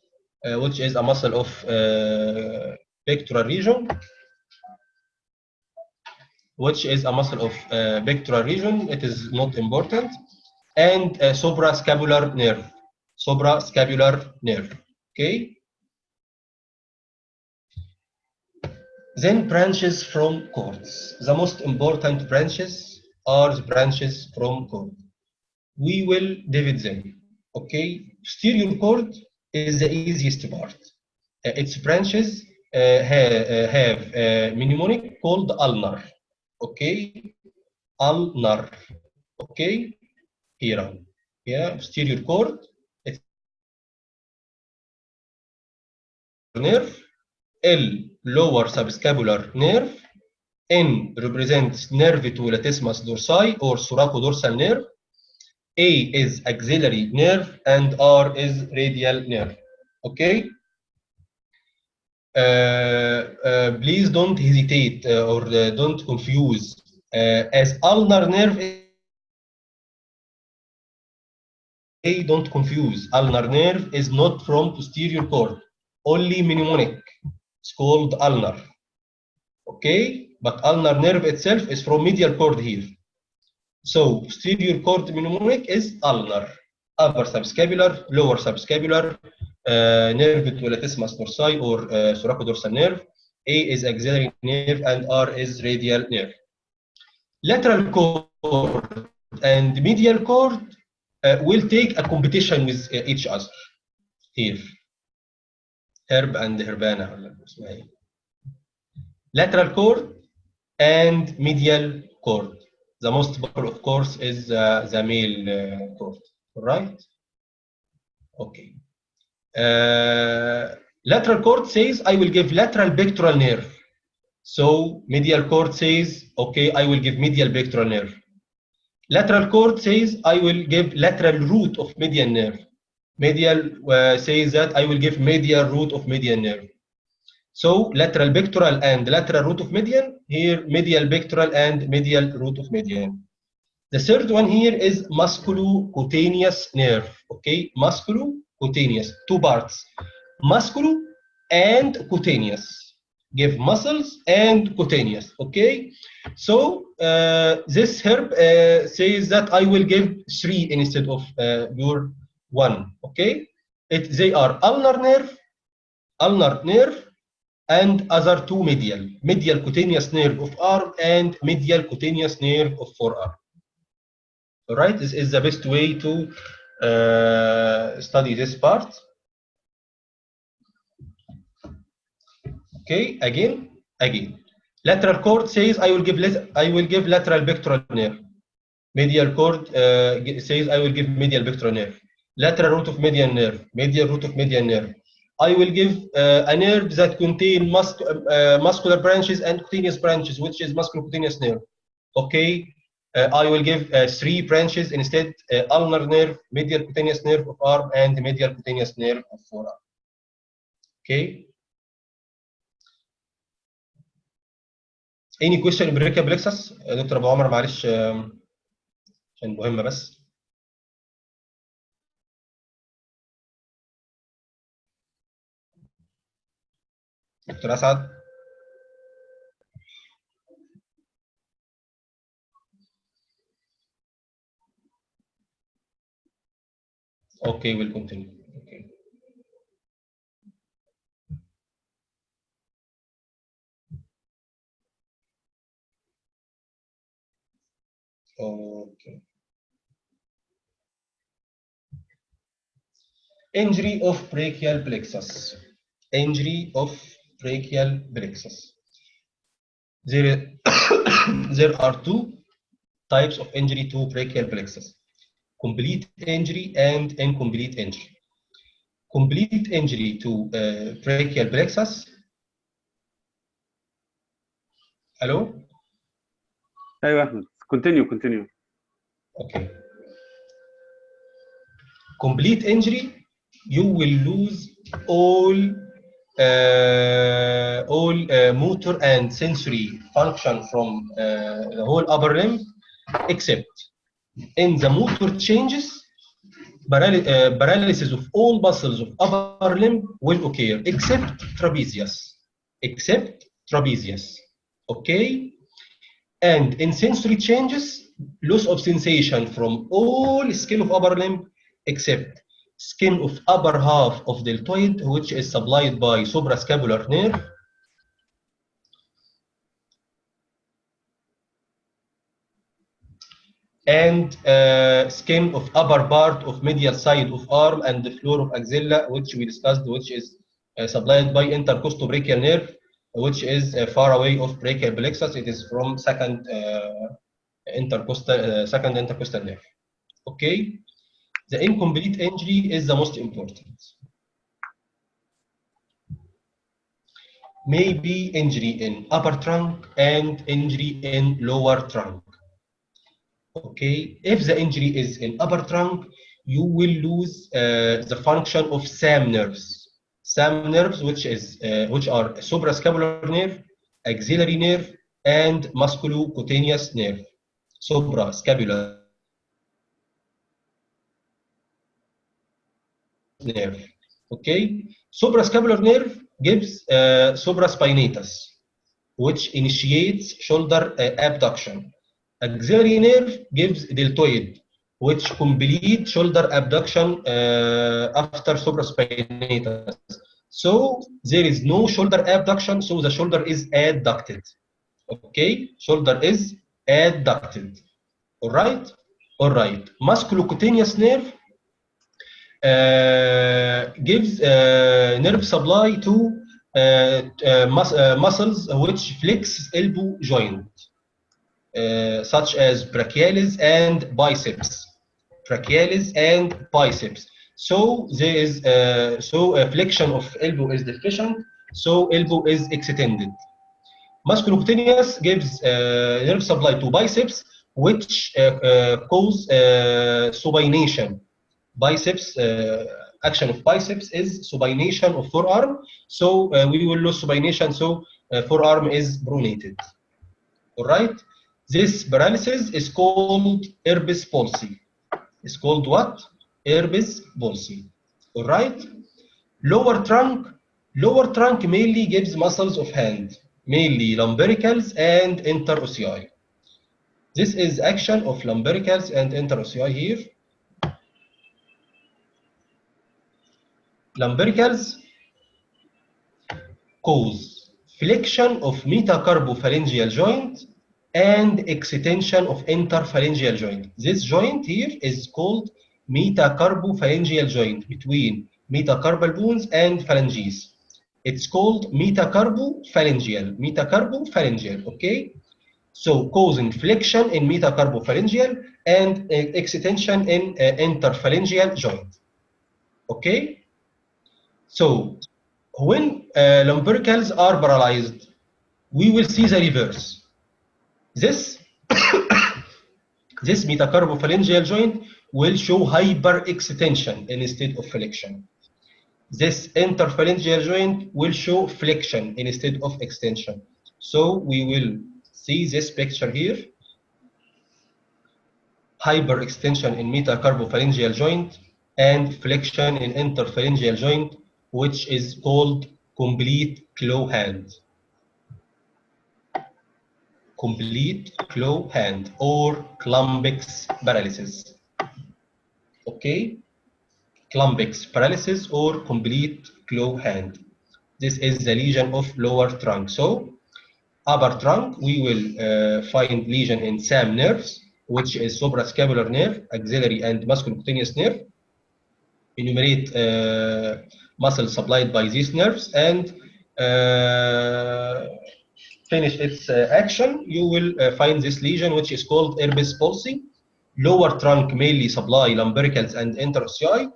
Speaker 1: which is a muscle of pectoral region, It is not important. And suprascapular nerve. Okay. Then branches from cords. The most important branches are the branches from cord. We will divide them. Okay, posterior cord is the easiest part. Its branches have a mnemonic called ulnar. Okay, ulnar. Okay, here. Yeah, posterior cord. It's nerve. L, lower subscapular nerve. N represents nerve to latissimus dorsi or thoracodorsal nerve. A is axillary nerve and R is radial nerve. Okay. Please don't hesitate or don't confuse. As ulnar nerve, don't confuse. Ulnar nerve is not from posterior cord. Only mnemonic. It's called ulnar. Okay, but ulnar nerve itself is from medial cord here. So posterior cord mnemonic is ulnar, upper subscapular, lower subscapular, nerve to latissimus dorsi or thoracodorsal nerve. A is axillary nerve and R is radial nerve. Lateral cord and medial cord will take a competition with each other. Here, herb and herbana. Lateral cord and medial cord. The most powerful, of course, is the male cord. All right? Okay. Lateral cord says, I will give lateral pectoral nerve. So medial cord says, okay, I will give medial pectoral nerve. Lateral cord says, I will give lateral root of median nerve. Medial says that I will give medial root of median nerve. So lateral pectoral and lateral root of median, here medial pectoral and medial root of median. The third one here is musculocutaneous nerve, okay? Musculocutaneous, two parts, musculo and cutaneous. Give muscles and cutaneous, okay? So this herb says that I will give 3 instead of your 1, okay? They are ulnar nerve, and other 2 medial cutaneous nerve of arm and medial cutaneous nerve of forearm. All right, this is the best way to study this part. Okay, again. Lateral cord says I will give lateral pectoral nerve. Medial cord says I will give medial pectoral nerve. Lateral root of median nerve, medial root of median nerve. I will give a nerve that contain muscular branches and cutaneous branches, which is musculocutaneous nerve. Okay, I will give 3 branches instead: ulnar nerve, medial cutaneous nerve of arm, and medial cutaneous nerve of forearm. Okay. Any question in brachial plexus؟ دكتور ابو عمر معلش عشان مهمه بس. دكتور اسعد. Okay, we'll continue. Okay. Okay. Injury of brachial plexus. Injury of brachial plexus. There are 2 types of injury to brachial plexus: complete injury and incomplete injury. Complete injury to brachial plexus. Hello?
Speaker 2: ايوه احمد continue.
Speaker 1: Okay. Complete injury, you will lose all motor and sensory function from the whole upper limb, except in the motor changes, paralysis of all muscles of upper limb will occur, except trapezius. Okay? And in sensory changes, loss of sensation from all skin of upper limb except skin of upper half of deltoid, which is supplied by suprascapular nerve, and skin of upper part of medial side of arm and the floor of axilla, which we discussed, which is supplied by intercostobrachial nerve, which is far away of brachial plexus. It is from second intercostal nerve. Okay, the incomplete injury is the most important. Maybe injury in upper trunk and injury in lower trunk. Okay, if the injury is in upper trunk, you will lose the function of SAM nerves. SAM nerves, which are suprascapular nerve, axillary nerve, and musculocutaneous nerve. Suprascapular nerve. Okay, suprascapular nerve gives supraspinatus, which initiates shoulder abduction. Axillary nerve gives deltoid, which complete shoulder abduction after supraspinatus. So there is no shoulder abduction, so the shoulder is adducted. Okay, shoulder is adducted. All right. Musculocutaneous nerve gives nerve supply to muscles which flex elbow joint, such as brachialis and biceps. Brachialis and biceps. So there is flexion of elbow is deficient, so elbow is extended. Musculocutaneous gives nerve supply to biceps, which cause supination. Biceps action of biceps is supination of forearm, so we will lose supination, so forearm is pronated. All right. This paralysis is called herpes palsy. It's called what? Herpes palsy. All right. Lower trunk. Lower trunk mainly gives muscles of hand, mainly lumbricals and interossei. This is action of lumbricals and interossei here. Lumbricals cause flexion of metacarpophalangeal joint and extension of interphalangeal joint. This joint here is called metacarpophalangeal joint between metacarpal bones and phalanges. It's called metacarpophalangeal. Metacarpophalangeal, okay? So causing flexion in metacarpophalangeal and extension in interphalangeal joint. Okay? So when lumbricals are paralyzed, we will see the reverse. This this metacarpophalangeal joint will show hyperextension instead of flexion. This interphalangeal joint will show flexion instead of extension. So we will see this picture here. Hyperextension in metacarpophalangeal joint and flexion in interphalangeal joint, which is called complete claw hand. Complete claw hand or clumbex paralysis. Okay? Clumbex paralysis or complete claw hand. This is the lesion of lower trunk. So, upper trunk, we will find lesion in SAM nerves, which is suprascapular nerve, axillary and musculocutaneous nerve. Enumerate muscles supplied by these nerves and finish its action. You will find this lesion, which is called herpes palsy. Lower trunk mainly supply lumbricals and interossei.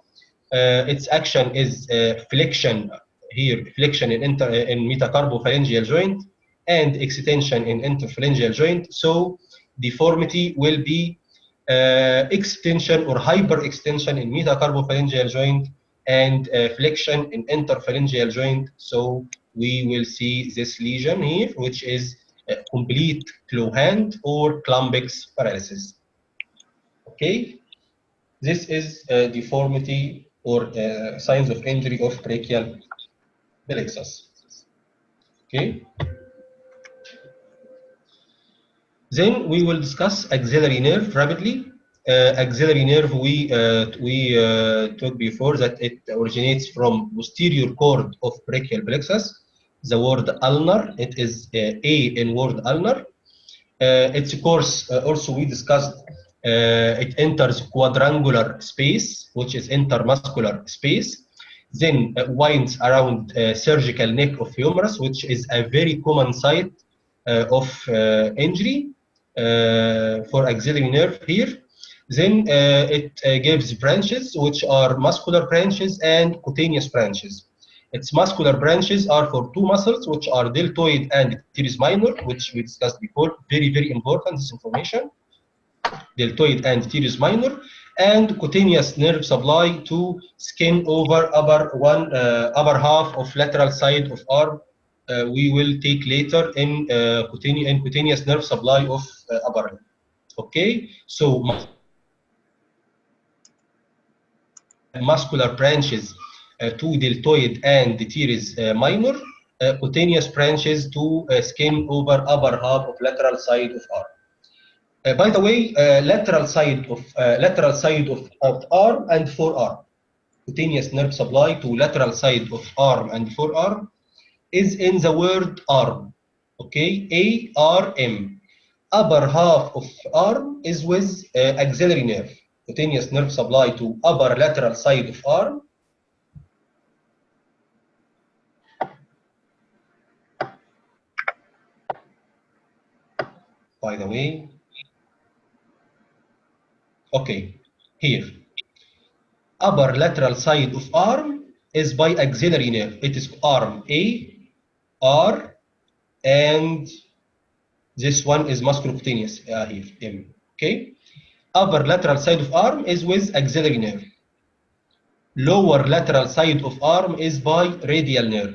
Speaker 1: Its action is flexion here, flexion in metacarpophalangeal joint and extension in interphalangeal joint. So deformity will be extension or hyperextension in metacarpophalangeal joint and flexion in interphalangeal joint. So we will see this lesion here, which is complete claw hand or clumbex paralysis. Okay, this is deformity or signs of injury of brachial plexus. Okay. Then we will discuss axillary nerve rapidly. Axillary nerve, we talked before that it originates from posterior cord of brachial plexus. The word ulnar, it is A in word ulnar. Its course also we discussed. It enters quadrangular space, which is intermuscular space. Then winds around surgical neck of humerus, which is a very common site of injury for axillary nerve here. Then it gives branches, which are muscular branches and cutaneous branches. Its muscular branches are for two muscles, which are deltoid and teres minor, which we discussed before. Very, very important, this information. Deltoid and teres minor, and cutaneous nerve supply to skin over upper half of lateral side of arm. We will take later in cutaneous nerve supply of upper limb. Okay, so muscular branches to deltoid and teres minor, cutaneous branches to skin over upper half of lateral side of arm. By the way, lateral side of arm and forearm, cutaneous nerve supply to lateral side of arm and forearm is in the word arm. Okay, ARM. Upper half of arm is with axillary nerve, cutaneous nerve supply to upper lateral side of arm. by the way. Okay, here. Upper lateral side of arm is by axillary nerve. It is arm A, R, and this one is musculocutaneous here, M. Okay. Upper lateral side of arm is with axillary nerve. Lower lateral side of arm is by radial nerve.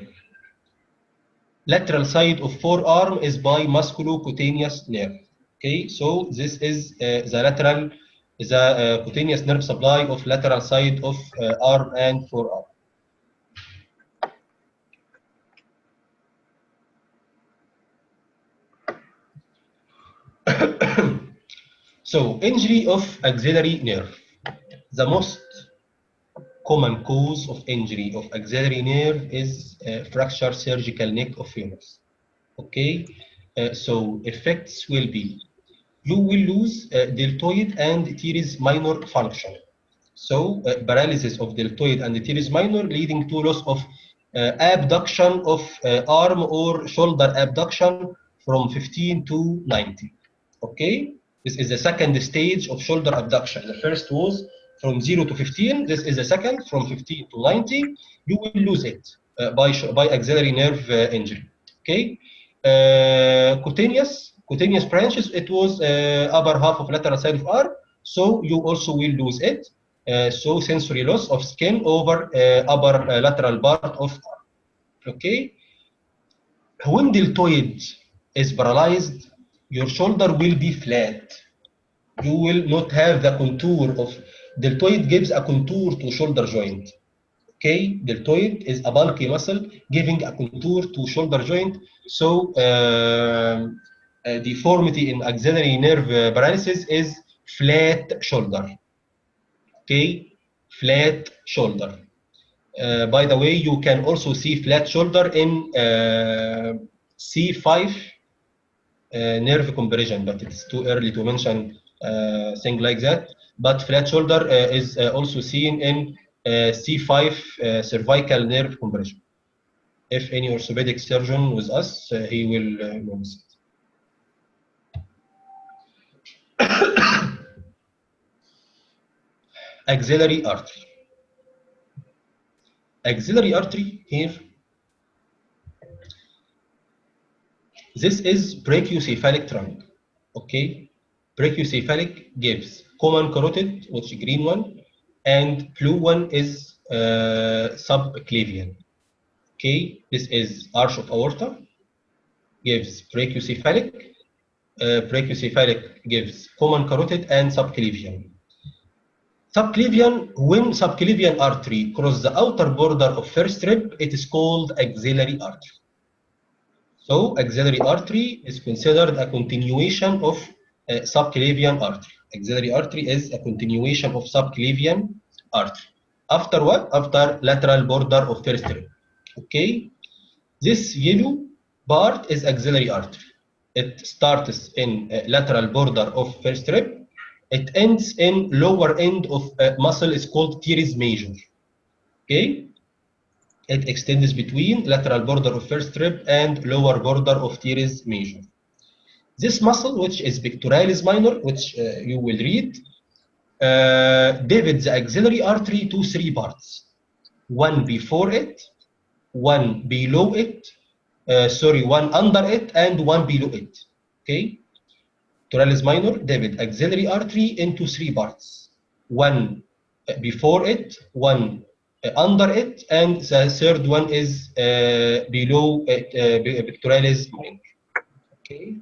Speaker 1: Lateral side of forearm is by musculocutaneous nerve. Okay, so this is the cutaneous nerve supply of lateral side of arm and forearm. So injury of axillary nerve. The most common cause of injury of axillary nerve is fracture surgical neck of humerus. Okay, so effects will be you will lose deltoid and teres minor function. So paralysis of deltoid and teres minor leading to loss of abduction of arm or shoulder abduction from 15 to 90. Okay, this is the second stage of shoulder abduction. The first was from 0 to 15. This is the second from 15 to 90. You will lose it by axillary nerve injury. Okay, cutaneous branches. It was upper half of lateral side of arm. So you also will lose it. So sensory loss of skin over upper lateral part of arm. Okay. When deltoid is paralyzed, your shoulder will be flat. You will not have the contour of deltoid gives a contour to shoulder joint. Okay, deltoid is a bulky muscle giving a contour to shoulder joint. So deformity in axillary nerve paralysis is flat shoulder. Okay, flat shoulder. By the way, you can also see flat shoulder in C5 nerve compression, but it's too early to mention thing like that. But flat shoulder is also seen in C5 cervical nerve compression. If any orthopedic surgeon with us, he will know this. Axillary artery. Axillary artery here. This is brachiocephalic trunk. Okay, brachiocephalic gives common carotid, which is green one, and blue one is subclavian. Okay, this is arch of aorta, gives brachiocephalic. Brachiocephalic gives common carotid and subclavian. Subclavian, when subclavian artery crosses the outer border of first rib, it is called axillary artery. So axillary artery is considered a continuation of subclavian artery. Axillary artery is a continuation of subclavian artery. After what? After lateral border of first rib. Okay. This yellow part is axillary artery. It starts in lateral border of first rib. It ends in lower end of muscle is called teres major. Okay. It extends between lateral border of first rib and lower border of teres major. This muscle, which is pectoralis minor, which you will read, divides the axillary artery to three parts. One before it, one below it, one under it, and one below it. Okay? Pectoralis minor divides axillary artery into three parts. One before it, one under it, and the third one is below it, pectoralis minor. Okay.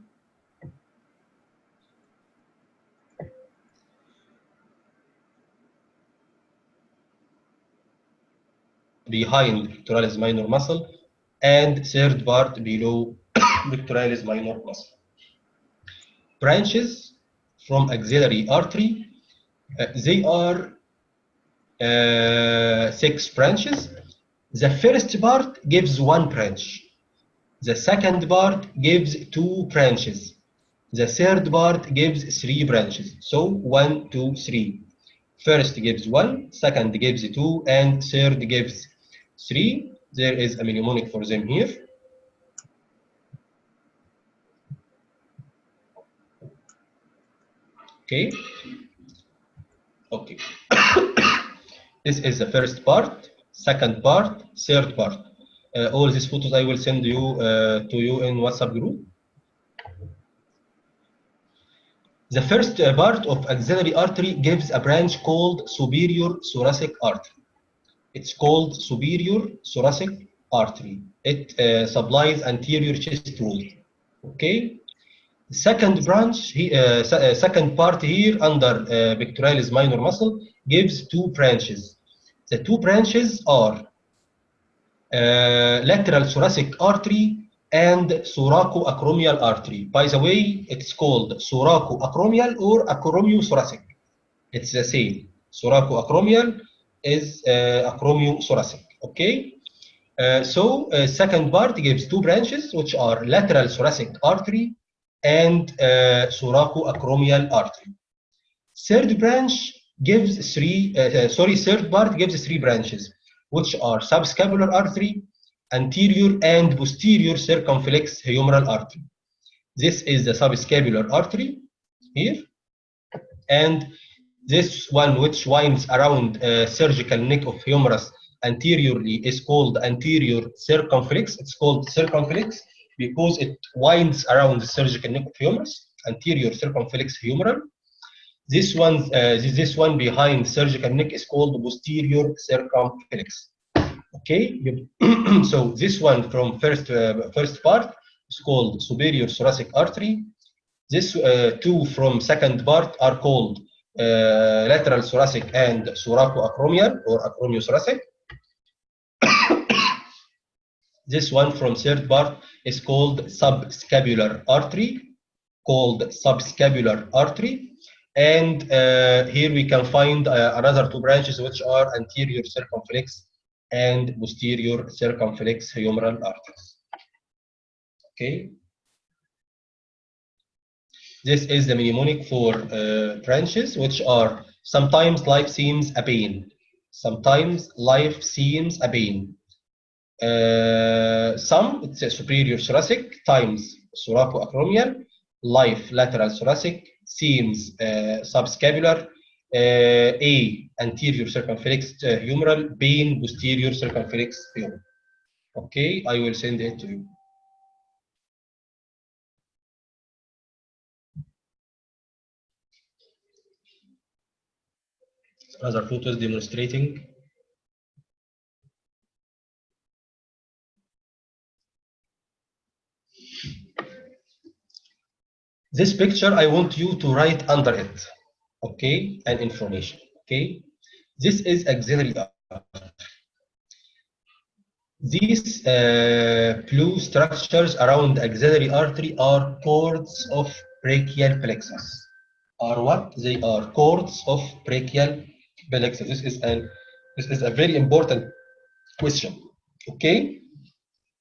Speaker 1: Behind pectoralis minor muscle, and third part below pectoralis minor muscle. Branches from axillary artery, they are 6 branches. The first part gives 1 branch. The second part gives 2 branches. The third part gives 3 branches. So 1, 2, 3. First gives 1, second gives 2, and third gives 3. There is a mnemonic for them here. Okay. Okay. This is the first part, second part, third part. All these photos I will send you to you in WhatsApp group. The first part of axillary artery gives a branch called superior thoracic artery. It's called superior thoracic artery. It supplies anterior chest wall. Okay. Second branch, second part here under pectoralis minor muscle gives two branches. The two branches are lateral thoracic artery and thoracoacromial artery. By the way, it's called thoracoacromial or acromiothoracic. It's the same. Thoracoacromial is acromiothoracic. Okay. Second part gives two branches, which are lateral thoracic artery and thoracoacromial artery. Third branch gives third part gives three branches, which are subscapular artery, anterior and posterior circumflex humeral artery. This is the subscapular artery here, and this one which winds around surgical neck of humerus anteriorly is called anterior circumflex. It's called circumflex because it winds around the surgical neck of humerus, anterior circumflex humeral. This one behind surgical neck is called posterior circumflex. Okay, so this one from first part is called superior thoracic artery. This two from second part are called lateral thoracic and thoracoacromial or acromiothoracic. This one from third part is called subscapular artery, and here we can find another two branches which are anterior circumflex and posterior circumflex humeral arteries. Okay. This is the mnemonic for branches, which are sometimes life seems a pain. Sometimes life seems a pain. Some, it's a superior thoracic, times thoracoacromial, life lateral thoracic, seems subscapular, A, anterior circumflex humeral, pain, posterior circumflex humeral. Okay, I will send it to you. Other photos demonstrating. This picture, I want you to write under it, okay, and information, okay? This is axillary artery. These blue structures around axillary artery are cords of brachial plexus. Are what? They are cords of brachial plexus. This is a very important question, okay?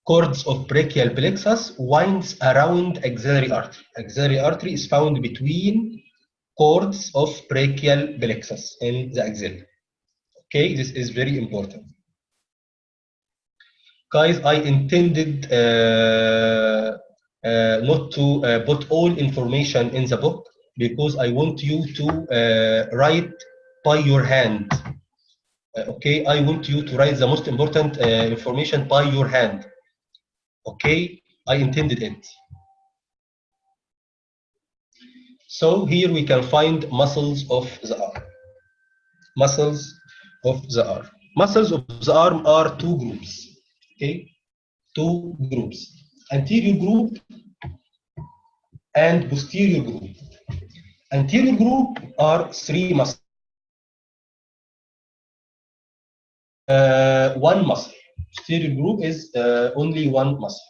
Speaker 1: Cords of brachial plexus winds around axillary artery. Axillary artery is found between cords of brachial plexus in the axilla. Okay, this is very important. Guys, I intended not to put all information in the book because I want you to write by your hand. Okay, I want you to write the most important information by your hand. Okay, I intended it. So here we can find muscles of the arm. Muscles of the arm. Muscles of the arm are two groups. Okay, two groups. Anterior group and posterior group. Anterior group are three muscles. One muscle. Posterior group is only one muscle.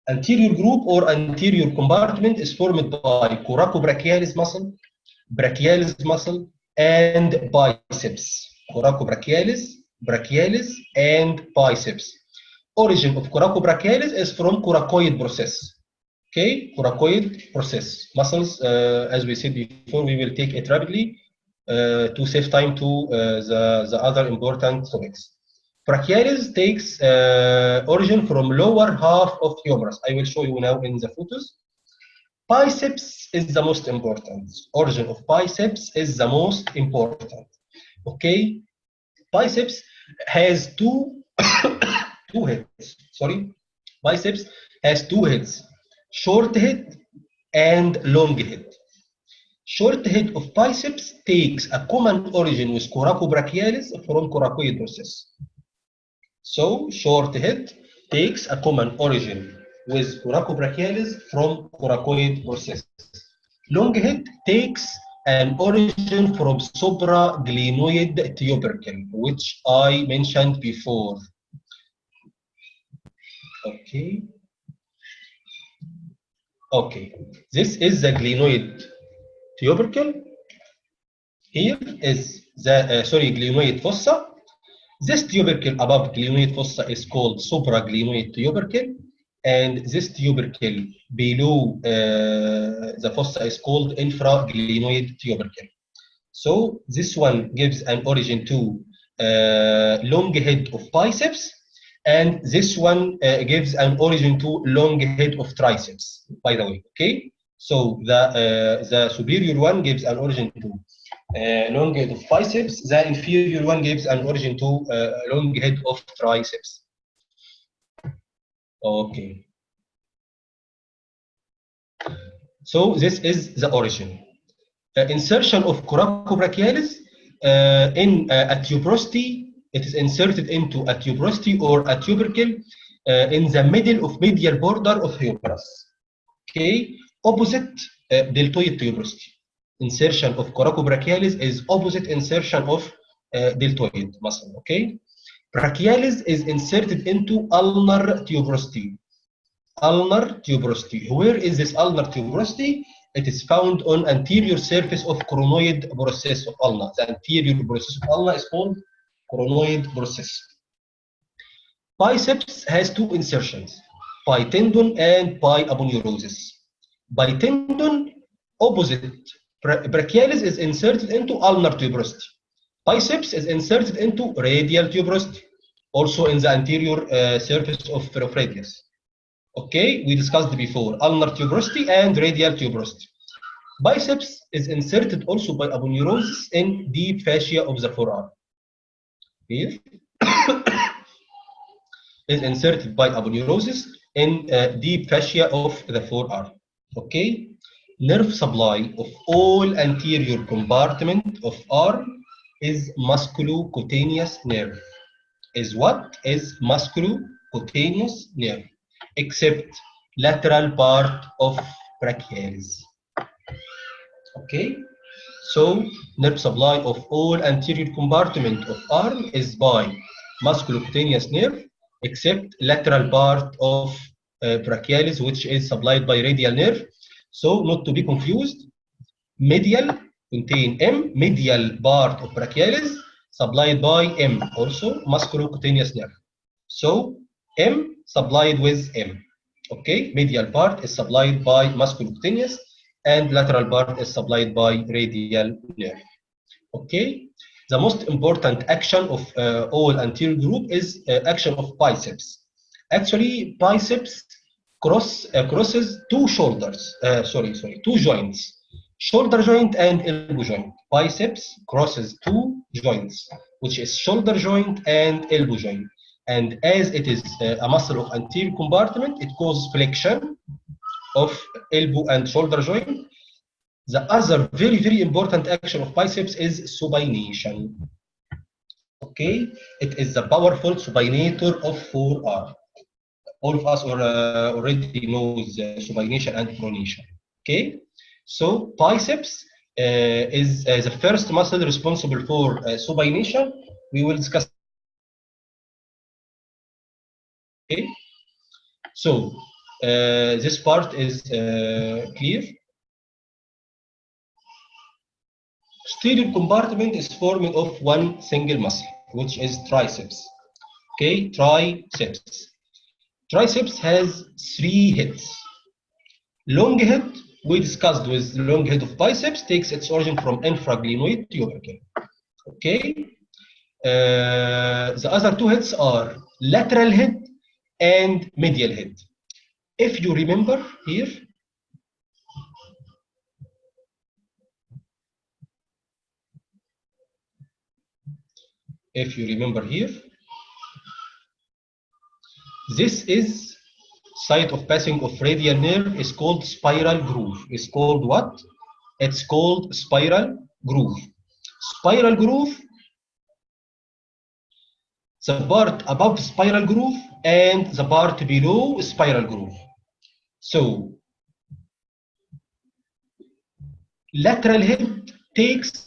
Speaker 1: Anterior group or anterior compartment is formed by coracobrachialis muscle, brachialis muscle, and biceps. Coracobrachialis, brachialis, and biceps. Origin of coracobrachialis is from coracoid process. Okay, coracoid process. Muscles, as we said before, we will take it rapidly to save time to the other important topics. Brachialis takes origin from lower half of humerus. I will show you now in the photos. Biceps is the most important. Origin of biceps is the most important. Okay, biceps has two heads. Sorry, biceps has two heads: short head and long head. Short head of biceps takes a common origin with coracobrachialis from coracoid process. So short head takes a common origin with coracobrachialis from coracoid process. Long head takes an origin from supraglenoid tubercle, which I mentioned before. Okay. Okay. This is the glenoid tubercle. Here is the glenoid fossa. This tubercle above glenoid fossa is called supraglenoid tubercle, and this tubercle below the fossa is called infraglenoid tubercle. So this one gives an origin to long head of biceps, and this one gives an origin to long head of triceps, by the way. Okay, so the superior one gives an origin to long head of biceps, the inferior one gives an origin to long head of triceps. Okay, so this is the origin. Insertion of coracobrachialis in a tuberosity. It is inserted into a tuberosity or a tubercle in the middle of medial border of humerus. Okay, opposite deltoid tuberosity. Insertion of coracobrachialis is opposite insertion of deltoid muscle. Okay, brachialis is inserted into ulnar tuberosity. Ulnar tuberosity. Where is this ulnar tuberosity? It is found on anterior surface of coronoid process of ulna. The anterior process of ulna is called coronoid process. Biceps has two insertions, by tendon and by aponeurosis. By tendon, opposite brachialis is inserted into ulnar tuberosity. Biceps is inserted into radial tuberosity, also in the anterior surface of radius. Okay, we discussed before ulnar tuberosity and radial tuberosity. Biceps is inserted also by aponeurosis in deep fascia of the forearm. Here is inserted by aponeurosis in deep fascia of the forearm. Okay, nerve supply of all anterior compartment of arm is musculocutaneous nerve. Is what? Is musculocutaneous nerve, except lateral part of brachialis. Okay, so nerve supply of all anterior compartment of arm is by musculocutaneous nerve, except lateral part of brachialis, which is supplied by radial nerve. So not to be confused, medial contain M, medial part of brachialis supplied by M, also musculocutaneous nerve. So M supplied with M. Okay, medial part is supplied by musculocutaneous, and lateral part is supplied by radial nerve. Okay, the most important action of all anterior group is action of biceps. Actually, biceps crosses two shoulders. Two joints. Shoulder joint and elbow joint. Biceps crosses two joints, which is shoulder joint and elbow joint. And as it is a muscle of anterior compartment, it causes flexion of elbow and shoulder joint. The other very, very important action of biceps is supination. Okay, it is the powerful supinator of forearm. All of us already knows supination and pronation. Okay, so biceps is the first muscle responsible for supination. We will discuss. Okay, so this part is clear. Posterior compartment is formed of one single muscle, which is triceps. Okay, triceps. Triceps has three heads. Long head, we discussed with long head of biceps, takes its origin from infraglenoid tubercle. Okay, the other two heads are lateral head and medial head. If you remember here, if you remember here, this is site of passing of radial nerve is called spiral groove. It's called what? It's called spiral groove. Spiral groove, the part above the spiral groove and the part below spiral groove. So lateral head takes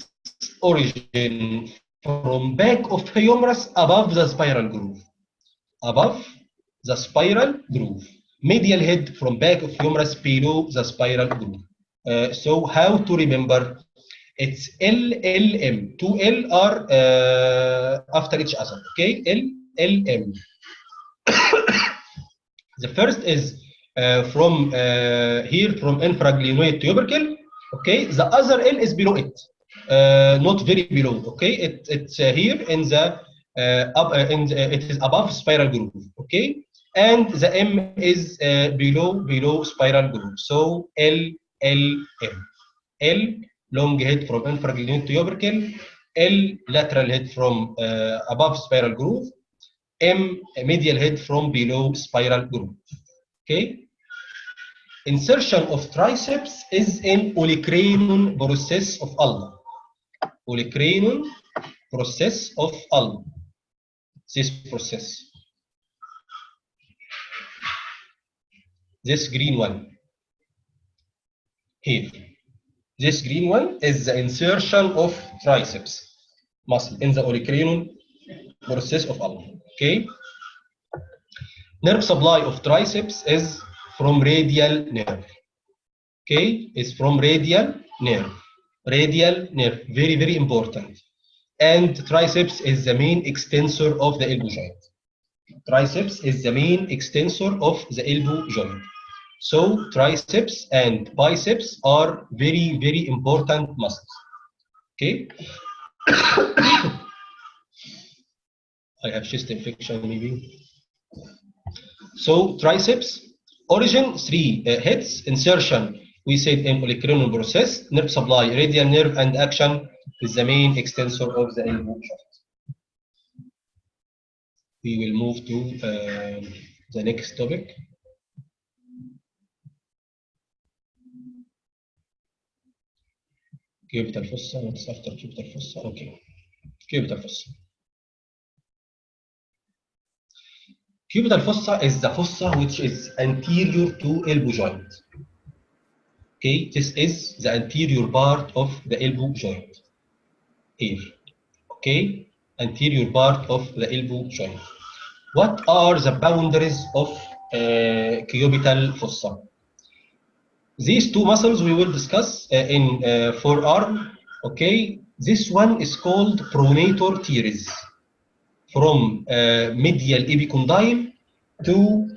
Speaker 1: origin from back of humerus above the spiral groove. Above the spiral groove. Medial head from back of humerus below the spiral groove. So how to remember? It's L, L, M. Two L are after each other. Okay, L, L, M. The first is from here from infraglenoid tubercle. Okay, the other L is below it, not very below. Okay, it's here in the it is above spiral groove. Okay, and the M is below spiral groove. So L, L, M. L long head from infraglenoid tubercle. L lateral head from above spiral groove. M medial head from below spiral groove. Okay. Insertion of triceps is in olecranon process of ulna. Olecranon process of ulna. This process. This green one. Here. This green one is the insertion of triceps muscle in the olecranon process of ulna. Okay. Nerve supply of triceps is from radial nerve. Okay, is from radial nerve. Radial nerve, very, very important. And triceps is the main extensor of the elbow joint. Triceps is the main extensor of the elbow joint. So triceps and biceps are very, very important muscles. Okay. I have chest infection maybe. So triceps, origin, three heads, insertion, we said in olecranon process, nerve supply, radial nerve, and action is the main extensor of the elbow joint. We will move to the next topic. Cubital fossa, what's after cubital fossa? Okay, cubital fossa. Cubital fossa is the fossa which is anterior to elbow joint. Okay, this is the anterior part of the elbow joint. Here. Okay, anterior part of the elbow joint. What are the boundaries of cubital fossa? These two muscles we will discuss in forearm. Okay, this one is called pronator teres from medial epicondyle to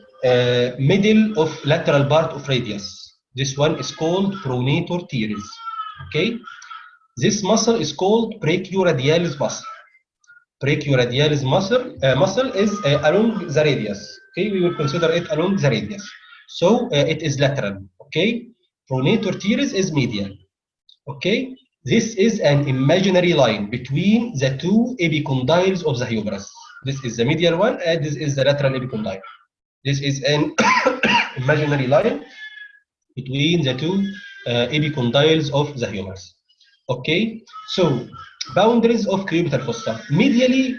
Speaker 1: middle of lateral part of radius. This one is called pronator teres. Okay, this muscle is called brachioradialis muscle. Brachioradialis muscle is along the radius. Okay, we will consider it along the radius. So it is lateral. Okay, pronator teres is medial. Okay, this is an imaginary line between the two epicondyles of the humerus. This is the medial one, and this is the lateral epicondyle. This is an imaginary line between the two epicondyles of the humerus. Okay, so boundaries of cubital fossa. Medially,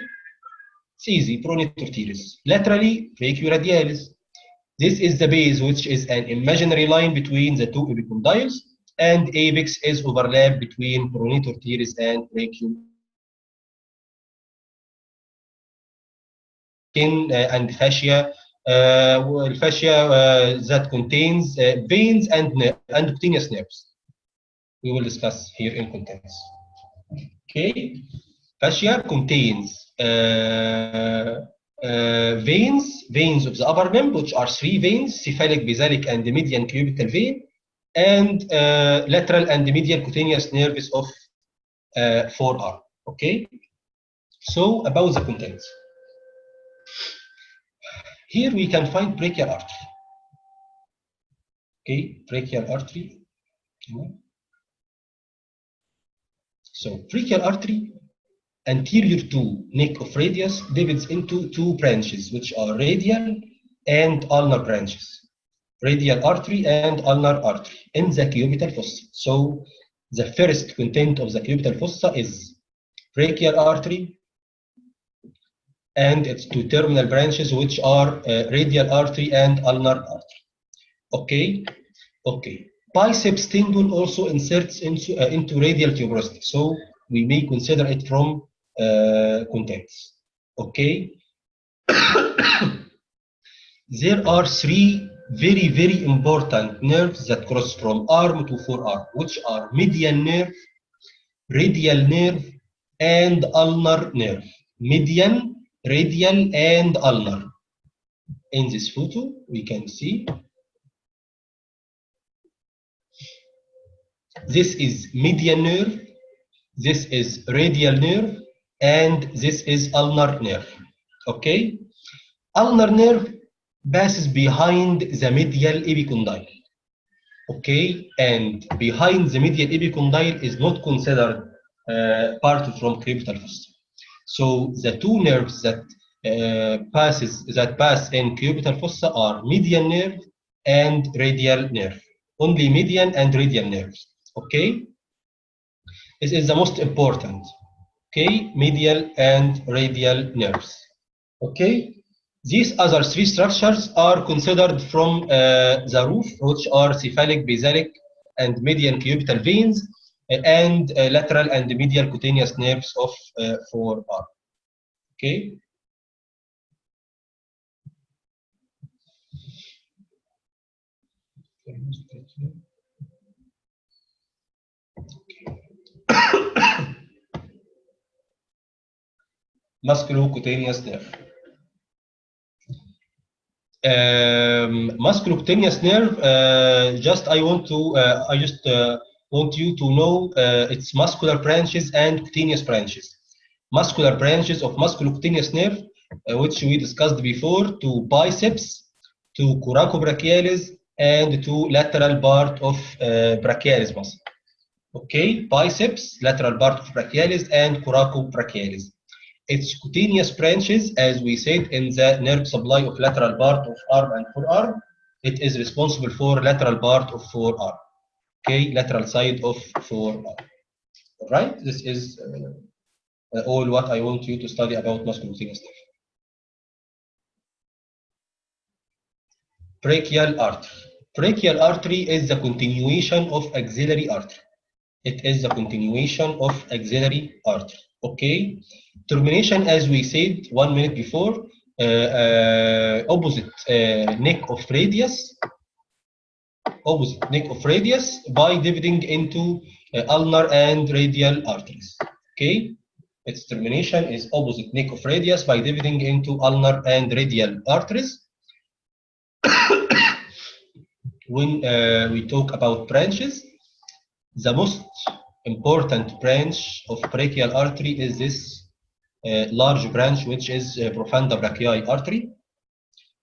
Speaker 1: it's easy, pronator teres. Laterally, brachioradialis. This is the base, which is an imaginary line between the two epicondyles, and apex is overlap between pronator teres and brachioradialis. Skin and fascia, that contains veins and cutaneous nerves. We will discuss here in contents. Okay, fascia contains veins of the upper limb, which are three veins: cephalic, basalic, and the median cubital vein, and lateral and medial cutaneous nerves of forearm. Okay, so about the contents. Here we can find brachial artery. Okay, brachial artery. So brachial artery anterior to neck of radius divides into two branches, which are radial and ulnar branches. Radial artery and ulnar artery in the cubital fossa. So the first content of the cubital fossa is brachial artery and its two terminal branches, which are radial artery and ulnar artery. Okay, okay. Biceps tendon also inserts into radial tuberosity, so we may consider it from contents. Okay. There are three very important nerves that cross from arm to forearm, which are median nerve, radial nerve, and ulnar nerve. Median, radial, and ulnar. In this photo, we can see this is median nerve, this is radial nerve, and this is ulnar nerve. Okay? Ulnar nerve passes behind the medial epicondyle. Okay, and behind the medial epicondyle is not considered part from cubital fossa. So the two nerves that pass in cubital fossa are median nerve and radial nerve. Only median and radial nerves. Okay, this is the most important. Okay, medial and radial nerves. Okay. These other three structures are considered from the roof, which are cephalic, basalic, and median cubital veins, and lateral and medial cutaneous nerves of forearm. Okay. Musculocutaneous nerve. Musculocutaneous nerve. I just want you to know its muscular branches and cutaneous branches. Muscular branches of musculocutaneous nerve, which we discussed before, to biceps, to coracobrachialis, and to lateral part of brachialis muscle. Okay, biceps, lateral part of brachialis, and coracobrachialis. Its cutaneous branches, as we said, in the nerve supply of lateral part of arm and forearm, it is responsible for lateral part of forearm. Okay, lateral side of forearm. All right, this is all what I want you to study about musculocutaneous nerve. Brachial artery. Brachial artery is the continuation of axillary artery. It is the continuation of axillary artery. Okay. Termination, as we said 1 minute before, opposite neck of radius. Opposite neck of radius by dividing into ulnar and radial arteries. Okay. Its termination is opposite neck of radius by dividing into ulnar and radial arteries. When we talk about branches, the most important branch of brachial artery is this large branch, which is profunda brachii artery.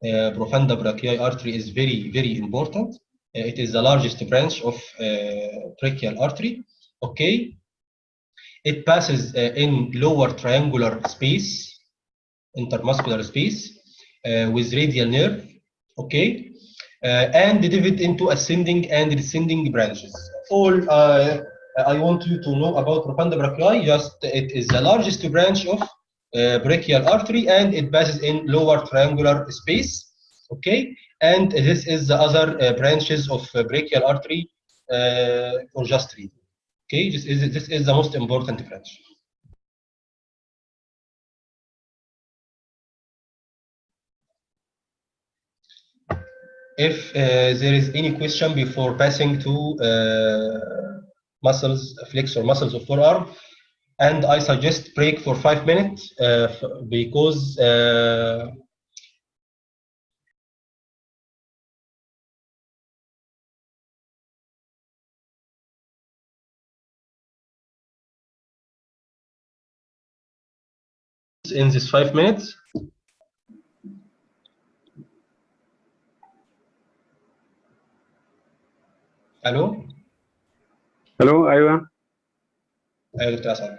Speaker 1: Profunda brachii artery is very important. It is the largest branch of brachial artery. Okay, it passes in lower triangular space, intermuscular space, with radial nerve. Okay. And divide into ascending and descending branches. All I want you to know about profunda brachii, just it is the largest branch of brachial artery, and it passes in lower triangular space. Okay, and this is the other branches of brachial artery for just reading. Okay, this is the most important branch. If there is any question before passing to muscles, flexor muscles of forearm, and I suggest break for 5 minutes because in this 5 minutes. الو
Speaker 2: الو ايوه
Speaker 1: ايوه دكتور اسعد.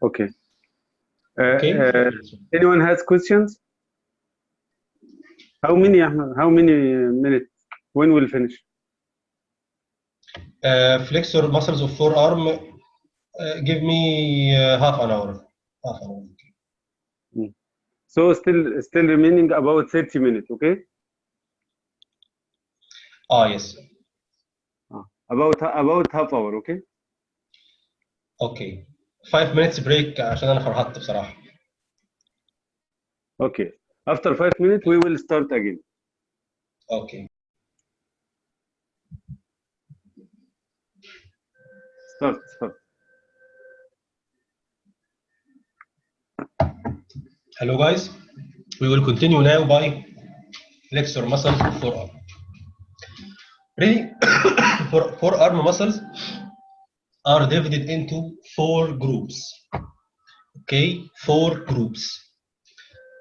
Speaker 2: Okay.
Speaker 1: Okay.
Speaker 2: Anyone has questions? How many, Ahmed? How many minutes? When we'll finish?
Speaker 1: Flexor muscles of forearm. Give me half an hour. Half an hour.
Speaker 2: So still remaining about 30 minutes. Okay.
Speaker 1: Yes.
Speaker 2: About half hour. Okay.
Speaker 1: Okay. 5 minutes break عشان انا فرهطت بصراحة.
Speaker 2: Okay. After 5 minutes, we will start again.
Speaker 1: Okay.
Speaker 2: Start.
Speaker 1: Hello guys. We will continue now by flexor muscles of forearm. Ready? Forearm muscles are divided into 4 groups. Okay, 4 groups.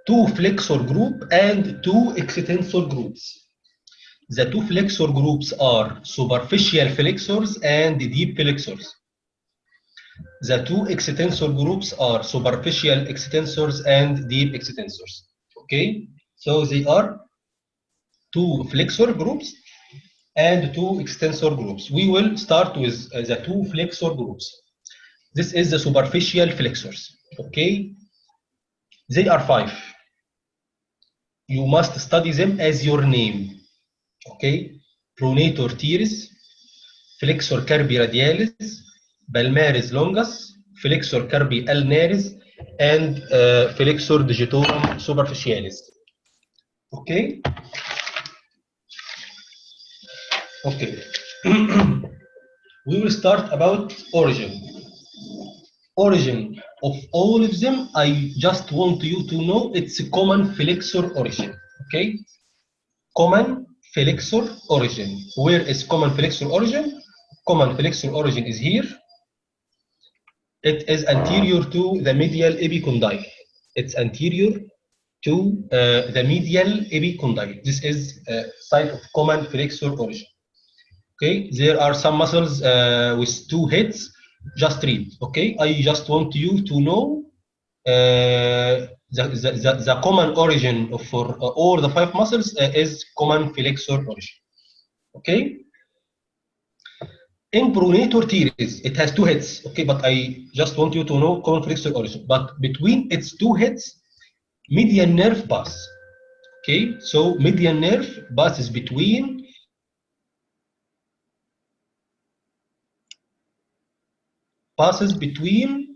Speaker 1: 2 flexor group and 2 extensor groups. The 2 flexor groups are superficial flexors and deep flexors. The 2 extensor groups are superficial extensors and deep extensors. Okay, so they are 2 flexor groups and 2 extensor groups. We will start with the 2 flexor groups. This is the superficial flexors. Okay, they are 5. You must study them as your name. Okay, pronator teres, flexor carpi radialis, palmaris longus, flexor carpi ulnaris, and flexor digitorum superficialis. Okay. Okay. We will start about origin. Origin of all of them, I just want you to know it's a common flexor origin. Okay. Common flexor origin. Where is common flexor origin? Common flexor origin is here. It is anterior to the medial epicondyle. It's anterior to the medial epicondyle. This is site of common flexor origin. Okay, there are some muscles with 2 heads. Just read. Okay, I just want you to know the common origin for all the 5 muscles is common flexor origin. Okay. In pronator teres, it has 2 heads. Okay, but I just want you to know common flexor origin. But between its 2 heads, median nerve pass. Okay, so median nerve passes between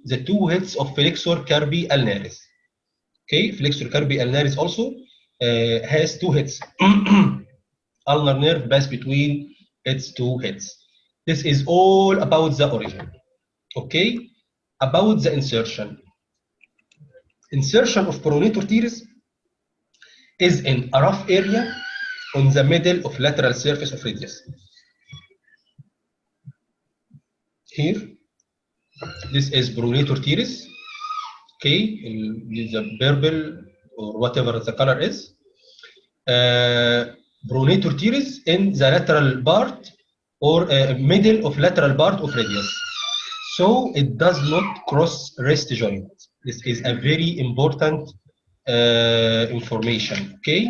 Speaker 1: the 2 heads of flexor carpi ulnaris. Okay, flexor carpi ulnaris also has 2 heads. Ulnar nerve pass between its 2 heads. This is all about the origin. Okay, about the insertion. Insertion of pronator teres is in a rough area on the middle of lateral surface of radius. Here, this is pronator teres. Okay, the purple or whatever the color is. Pronator teres in the lateral part or middle of lateral part of radius. So it does not cross wrist joint. This is a very important information. Okay,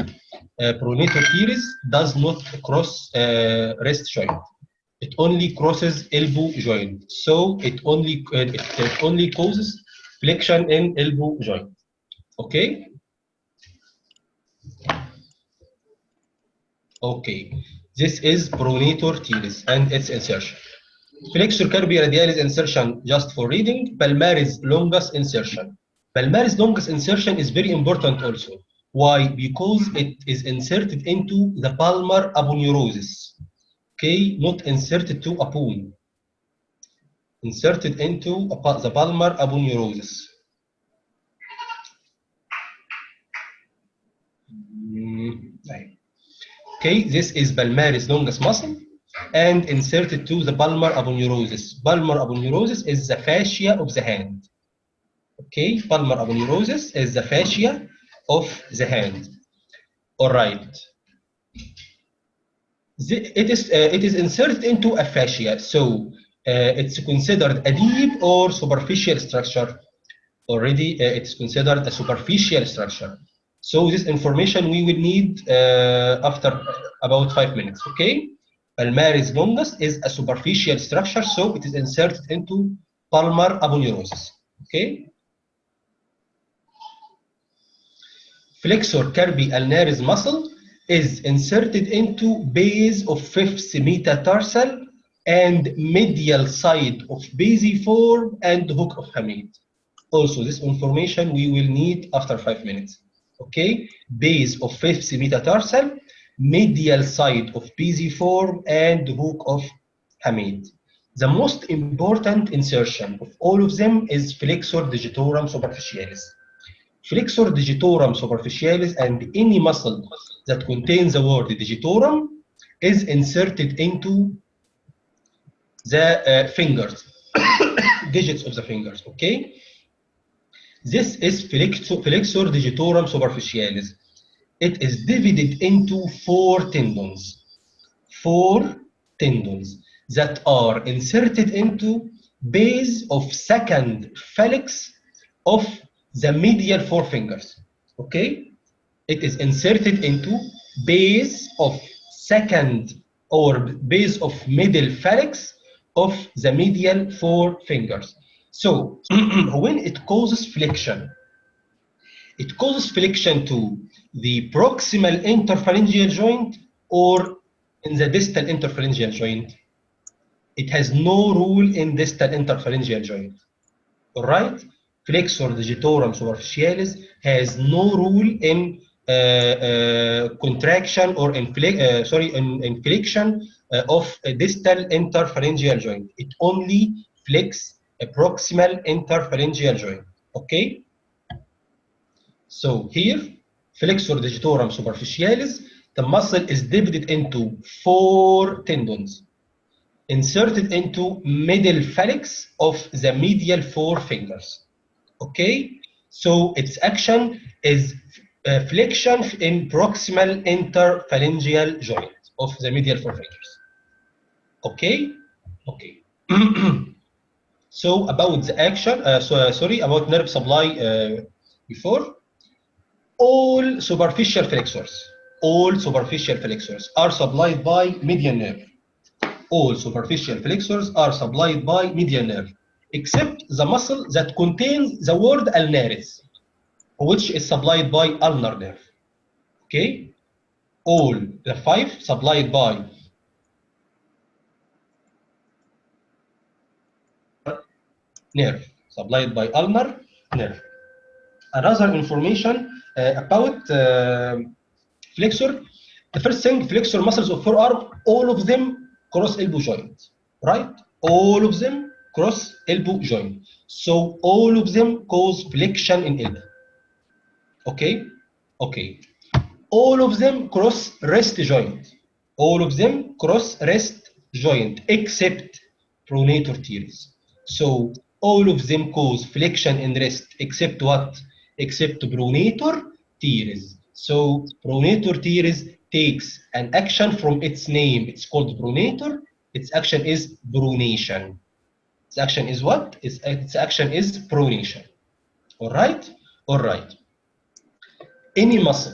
Speaker 1: pronator teres does not cross wrist joint. It only crosses elbow joint. So it only causes flexion in elbow joint. Okay. Okay. This is pronator teres and its insertion. Flexor carpi radialis insertion, just for reading. Palmaris longus insertion. Palmaris longus insertion is very important also. Why? Because it is inserted into the palmar aponeurosis. Okay, not inserted to apone. Inserted into the palmar aponeurosis. Okay, this is palmaris longus muscle and inserted to the palmar aponeurosis. Palmar aponeurosis is the fascia of the hand. Okay, palmar aponeurosis is the fascia of the hand. All right. It is inserted into a fascia, so it's considered a deep or superficial structure. already it's considered a superficial structure. So this information we will need after about 5 minutes, okay? Palmaris longus is a superficial structure, so it is inserted into palmar aponeurosis, okay? Flexor carpi ulnaris muscle is inserted into base of fifth metatarsal and medial side of basiform and hook of hamate. Also, this information we will need after 5 minutes. Okay, base of fifth metatarsal, medial side of basiform and hook of hamate. The most important insertion of all of them is flexor digitorum superficialis. Flexor digitorum superficialis and any muscle that contains the word digitorum is inserted into the fingers, digits of the fingers, okay? This is flexor digitorum superficialis. It is divided into four tendons that are inserted into base of second phalanx of the medial four fingers. Okay, it is inserted into base of second or base of middle phalanx of the medial four fingers. So when it causes flexion, it causes flexion to the proximal interphalangeal joint or in the distal interphalangeal joint. It has no rule in distal interphalangeal joint. All right? Flexor digitorum superficialis has no rule in contraction or in flexion of a distal interphalangeal joint. It only flex a proximal interphalangeal joint. Okay? So here, flexor digitorum superficialis, the muscle is divided into four tendons, inserted into middle phalanx of the medial four fingers. Okay, so its action is flexion in proximal interphalangeal joint of the medial four fingers. Okay, okay. So about the action, about nerve supply before. All superficial flexors are supplied by median nerve. All superficial flexors are supplied by median nerve, except the muscle that contains the word ulnaris, which is supplied by ulnar nerve. Okay? All the five supplied by nerve, ulnar nerve. Another information about flexor. The first thing, flexor muscles of forearm, all of them cross elbow joint, right? All of them cross elbow joint. So all of them cause flexion in elbow. Okay? Okay. All of them cross wrist joint. All of them cross wrist joint except pronator teres. So all of them cause flexion in wrist except what? Except pronator teres. So pronator teres takes an action from its name. It's called pronator. Its action is pronation. Its action is what? Its action is pronation. All right? All right. Any muscle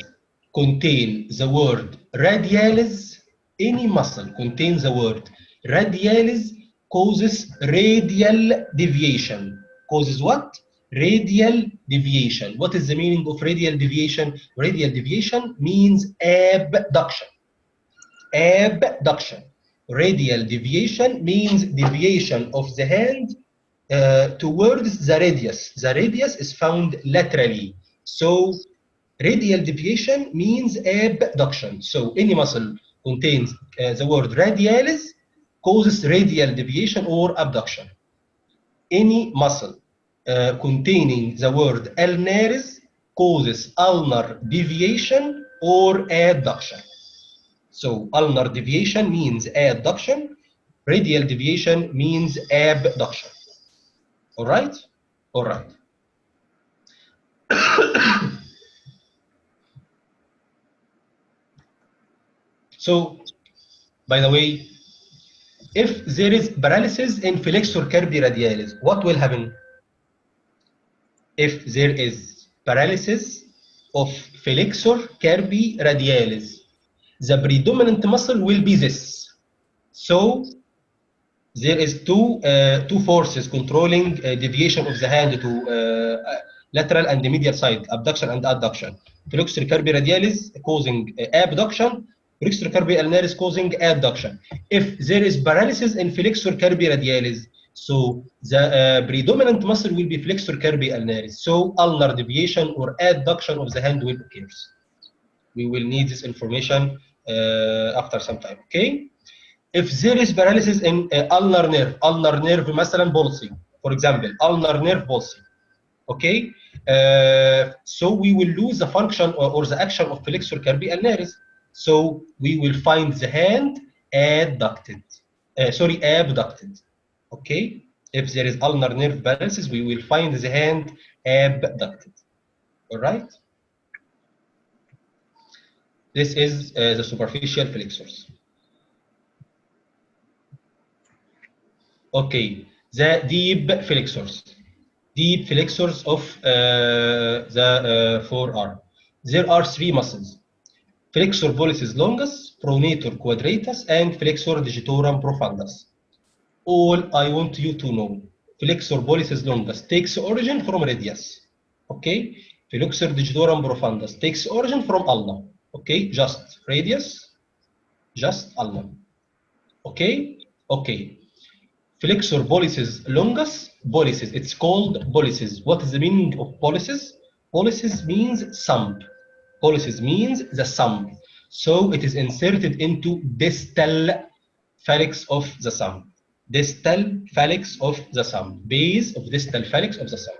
Speaker 1: contain the word radialis, any muscle contains the word radialis causes radial deviation. Causes what? Radial deviation. What is the meaning of radial deviation? Radial deviation means abduction. Abduction. Radial deviation means deviation of the hand towards the radius. The radius is found laterally. So radial deviation means abduction. So any muscle contains the word radialis causes radial deviation or abduction. Any muscle containing the word ulnaris causes ulnar deviation or adduction. So ulnar deviation means adduction, radial deviation means abduction. All right? All right. So, by the way, if there is paralysis in flexor carpi radialis, what will happen? if there is paralysis of flexor carpi radialis, the predominant muscle will be this. So there is two forces controlling deviation of the hand to lateral and medial side, abduction and adduction. Flexor carpi radialis causing abduction, flexor carpi ulnaris causing adduction. If there is paralysis in flexor carpi radialis, so the predominant muscle will be flexor carpi ulnaris. So ulnar deviation or adduction of the hand will occur. We will need this information after some time. Okay. If there is paralysis in ulnar nerve مثلا palsy, for example, ulnar nerve palsy, okay, so we will lose the function or the action of flexor carpi ulnaris. So we will find the hand abducted, abducted, okay. If there is ulnar nerve paralysis, we will find the hand abducted. All right. This is the superficial flexors. Okay, the deep flexors. Deep flexors of the forearm. There are three muscles: flexor pollicis longus, pronator quadratus, and flexor digitorum profundus. All I want you to know: flexor pollicis longus takes origin from radius. Okay, flexor digitorum profundus takes origin from ulna. Okay, just radius, just ulna. Okay, okay. Flexor pollicis longus, pollicis. It's called pollicis. What is the meaning of pollicis? Pollicis means thumb. Pollicis means the thumb. So it is inserted into distal phalanx of the thumb. Distal phalanx of the thumb. Base of distal phalanx of the thumb.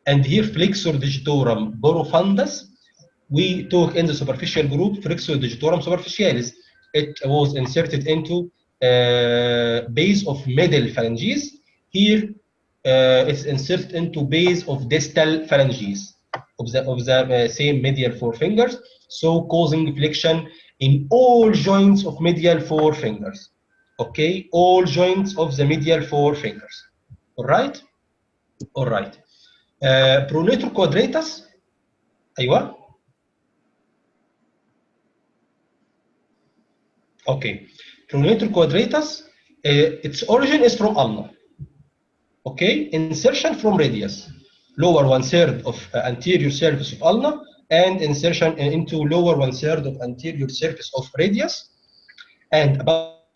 Speaker 1: And here flexor digitorum profundus. We talk in the superficial group flexor digitorum superficialis. It was inserted into base of middle phalanges. Here it's inserted into base of distal phalanges of the same medial four fingers, so causing flexion in all joints of medial four fingers. Okay, all joints of the medial four fingers. All right, all right. Pronator quadratus. أيوة. Okay. Pronator quadratus, its origin is from ulna. Okay, insertion from radius, lower 1/3 of anterior surface of ulna, and insertion into lower 1/3 of anterior surface of radius, and about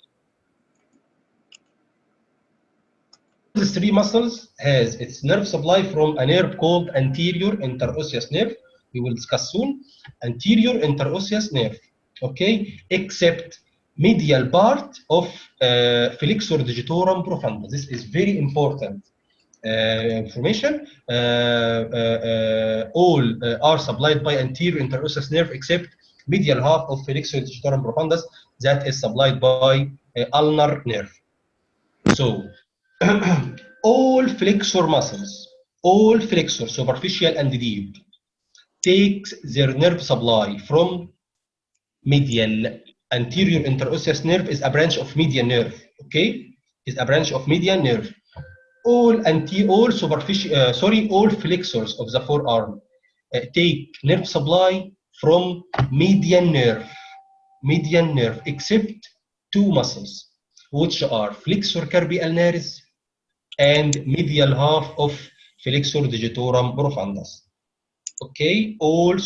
Speaker 1: the three muscles has its nerve supply from a nerve called anterior interosseous nerve. We will discuss soon. Anterior interosseous nerve. Okay, except medial part of flexor digitorum profundus. This is very important information. All are supplied by anterior interosseous nerve except medial half of flexor digitorum profundus, that is supplied by ulnar nerve. So all flexor muscles, all flexor, superficial and deep, takes their nerve supply from medial. Anterior interosseous nerve is a branch of median nerve. Okay, is a branch of median nerve. All flexors of the forearm take nerve supply from median nerve. Median nerve, except two muscles, which are flexor carpi ulnaris and medial half of flexor digitorum profundus. Okay, all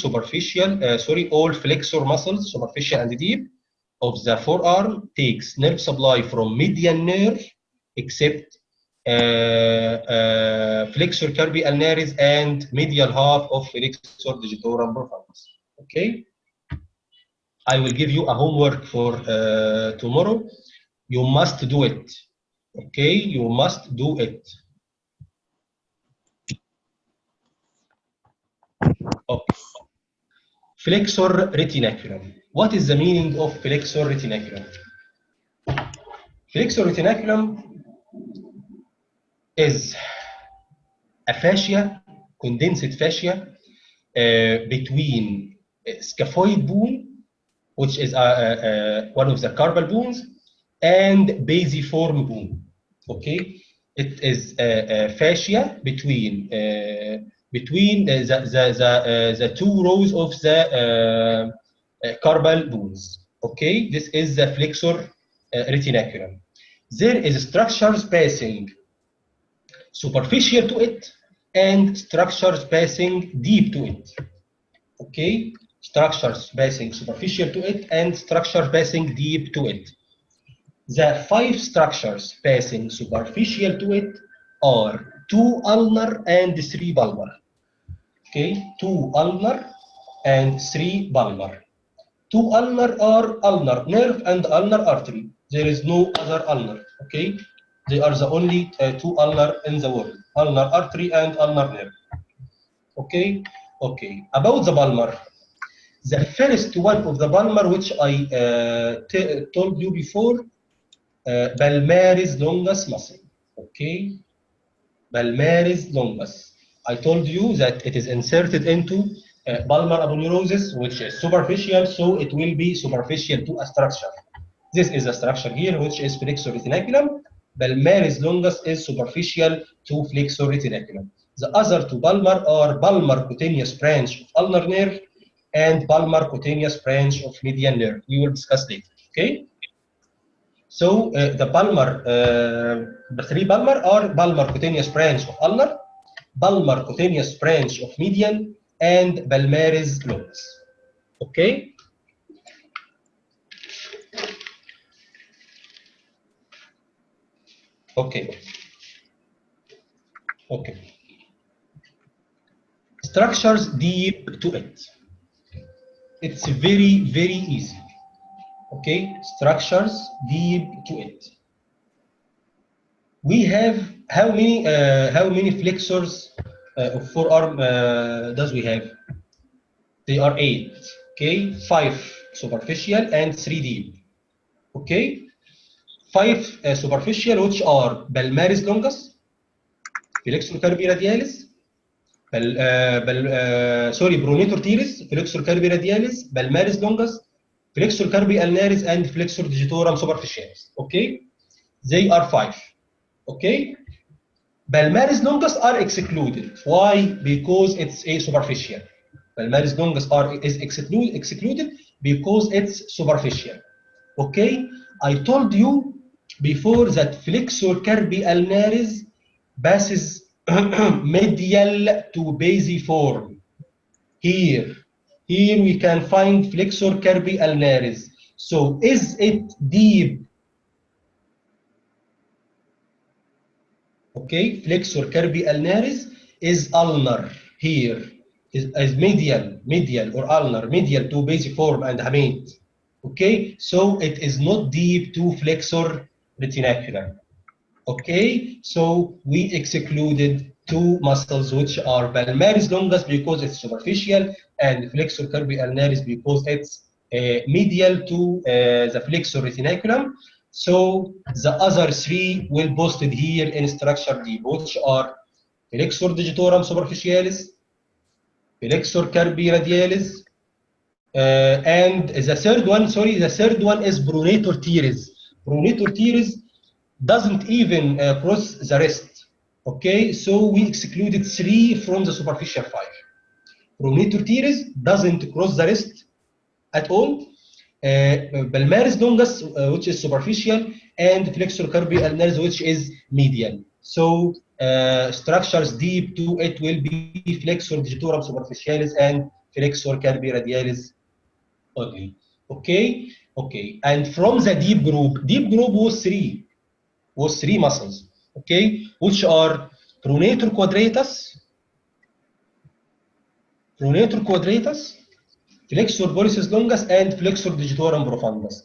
Speaker 1: all flexor muscles, superficial and deep, of the forearm takes nerve supply from median nerve, except flexor carpi ulnaris and medial half of flexor digitorum profundus. Okay, I will give you a homework for tomorrow. You must do it. Okay, you must do it. Okay. Flexor retinaculum. What is the meaning of flexor retinaculum? Flexor retinaculum is a fascia, condensed fascia between scaphoid bone, which is one of the carpal bones, and basiform bone. Okay, it is a fascia between between the two rows of the carpal bones. Okay, this is the flexor retinaculum. There is structures passing superficial to it and structures passing deep to it. Okay, structures passing superficial to it and structure passing deep to it. The 5 structures passing superficial to it are 2 ulnar and 3 bulbar. Okay, 2 ulnar and 3 bulbar. 2 ulnar are ulnar nerve and ulnar artery. There is no other ulnar. Okay, they are the only 2 ulnar in the world: ulnar artery and ulnar nerve. Okay, okay. About the bulbar, the first one of the bulbar, which I told you before, palmaris longus muscle. Okay, palmaris longus. I told you that it is inserted into palmar aponeurosis, which is superficial, so it will be superficial to a structure. This is a structure here, which is flexor retinaculum. Palmaris longus is superficial to flexor retinaculum. The other two palmar are palmar cutaneous branch of ulnar nerve and palmar cutaneous branch of median nerve. We will discuss later. Okay. So the palmar, the 3 palmar are palmar cutaneous branch of ulnar, palmar cutaneous branch of median, and palmaris longus. Okay. Okay. Okay. Structures deep to it. It's very, very easy. Okay. Structures deep to it. We have how many flexors of forearm does we have? They are 8. Okay, 5 superficial and 3 deep. Okay, 5 superficial, which are palmaris longus, flexor carpi radialis, pronator teres, flexor carpi radialis, palmaris longus, flexor carpi ulnaris, and flexor digitorum superficialis. Okay, they are 5. Okay, palmaris longus are excluded. Why? Because it's a superficial. Palmaris longus is excluded because it's superficial. Okay, I told you before that flexor carpi ulnaris passes medial to basiform. Here we can find flexor carpi ulnaris. So is it deep? Okay, flexor carpi ulnaris is ulnar here. Is medial or ulnar, medial to basiform and hamate. Okay, so it is not deep to flexor retinaculum. Okay, so we excluded 2 muscles, which are palmaris longus because it's superficial, and flexor carpi ulnaris because it's medial to the flexor retinaculum. So the other 3 will posted here in structure deep, which are flexor digitorum superficialis, flexor carpi radialis, and the third one is pronator teres. Pronator teres doesn't even cross the wrist. Okay, so we excluded 3 from the superficial 5. Pronator teres doesn't cross the wrist at all. Palmaris longus, which is superficial, and flexor carpi ulnaris, which is medial. So structures deep to it will be flexor digitorum superficialis and flexor carpi radialis only. Okay, okay. And from the deep group was 3 muscles. Okay, which are pronator quadratus, flexor pollicis longus, and flexor digitorum profundus.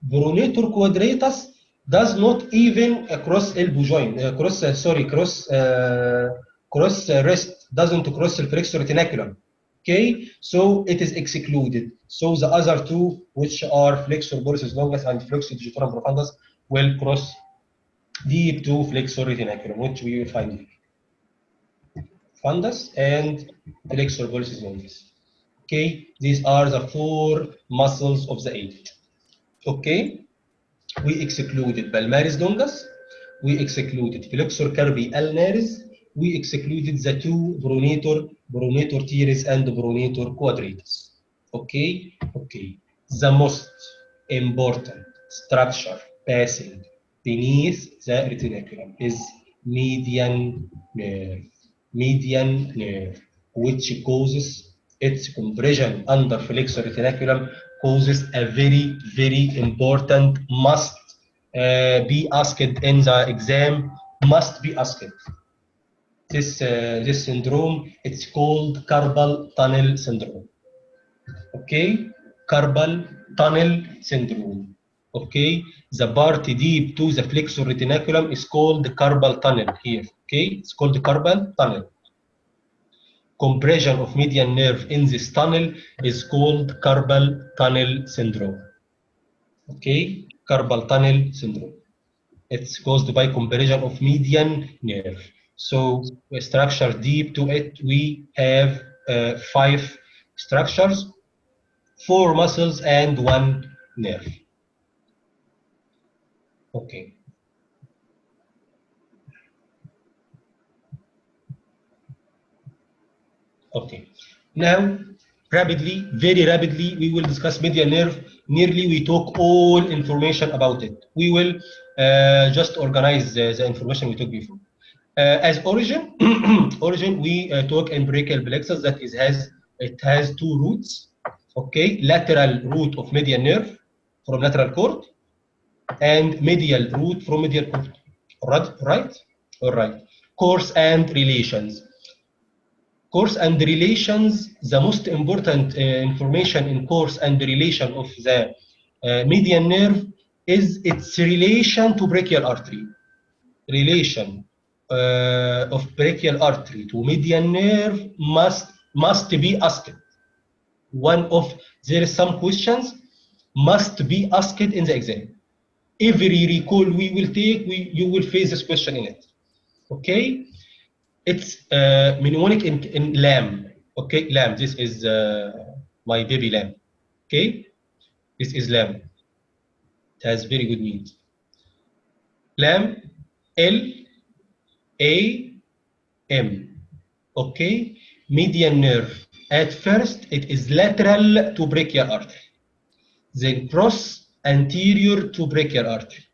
Speaker 1: Pronator quadratus does not even cross elbow joint, cross wrist, doesn't cross the flexor retinaculum. Okay, so it is excluded. So the other 2, which are flexor pollicis longus and flexor digitorum profundus, will cross deep to flexor retinaculum, which we will find here. Fundus and flexor pollicis longus. Okay, these are the 4 muscles of the 8. Okay, we excluded palmaris longus, we excluded flexor carpi ulnaris, we excluded the two pronator teres and pronator quadratus. Okay, okay. The most important structure passing beneath the retinaculum is median nerve. Median nerve, which causes its compression under flexor retinaculum, causes a very, very important must be asked in the exam, must be asked. This syndrome, it's called carpal tunnel syndrome. Okay, carpal tunnel syndrome. Okay, the part deep to the flexor retinaculum is called carpal tunnel here. Okay, it's called carpal tunnel. Compression of median nerve in this tunnel is called carpal tunnel syndrome. Okay, carpal tunnel syndrome. It's caused by compression of median nerve. So structure deep to it, we have 5 structures, 4 muscles and 1 nerve. Okay. Okay. Now, rapidly, very rapidly, we will discuss median nerve. Nearly, we talk all information about it. We will just organize the information we took before. As origin, origin we talk in brachial plexus that it has 2 roots. Okay, lateral root of median nerve from lateral cord, and medial root from medial cord. Right? All right. Course and relations. Course and relations, the most important information in course and relation of the median nerve is its relation to brachial artery. Relation of brachial artery to median nerve must be asked. There is some questions must be asked in the exam. Every recall we will take, you will face this question in it. Okay? It's mnemonic in lamb. Okay, lamb. This is my baby lamb. Okay, this is lamb. It has very good meat. Lamb, L-A-M. Okay, median nerve. At first, it is lateral to brachial artery. Then cross anterior to brachial artery.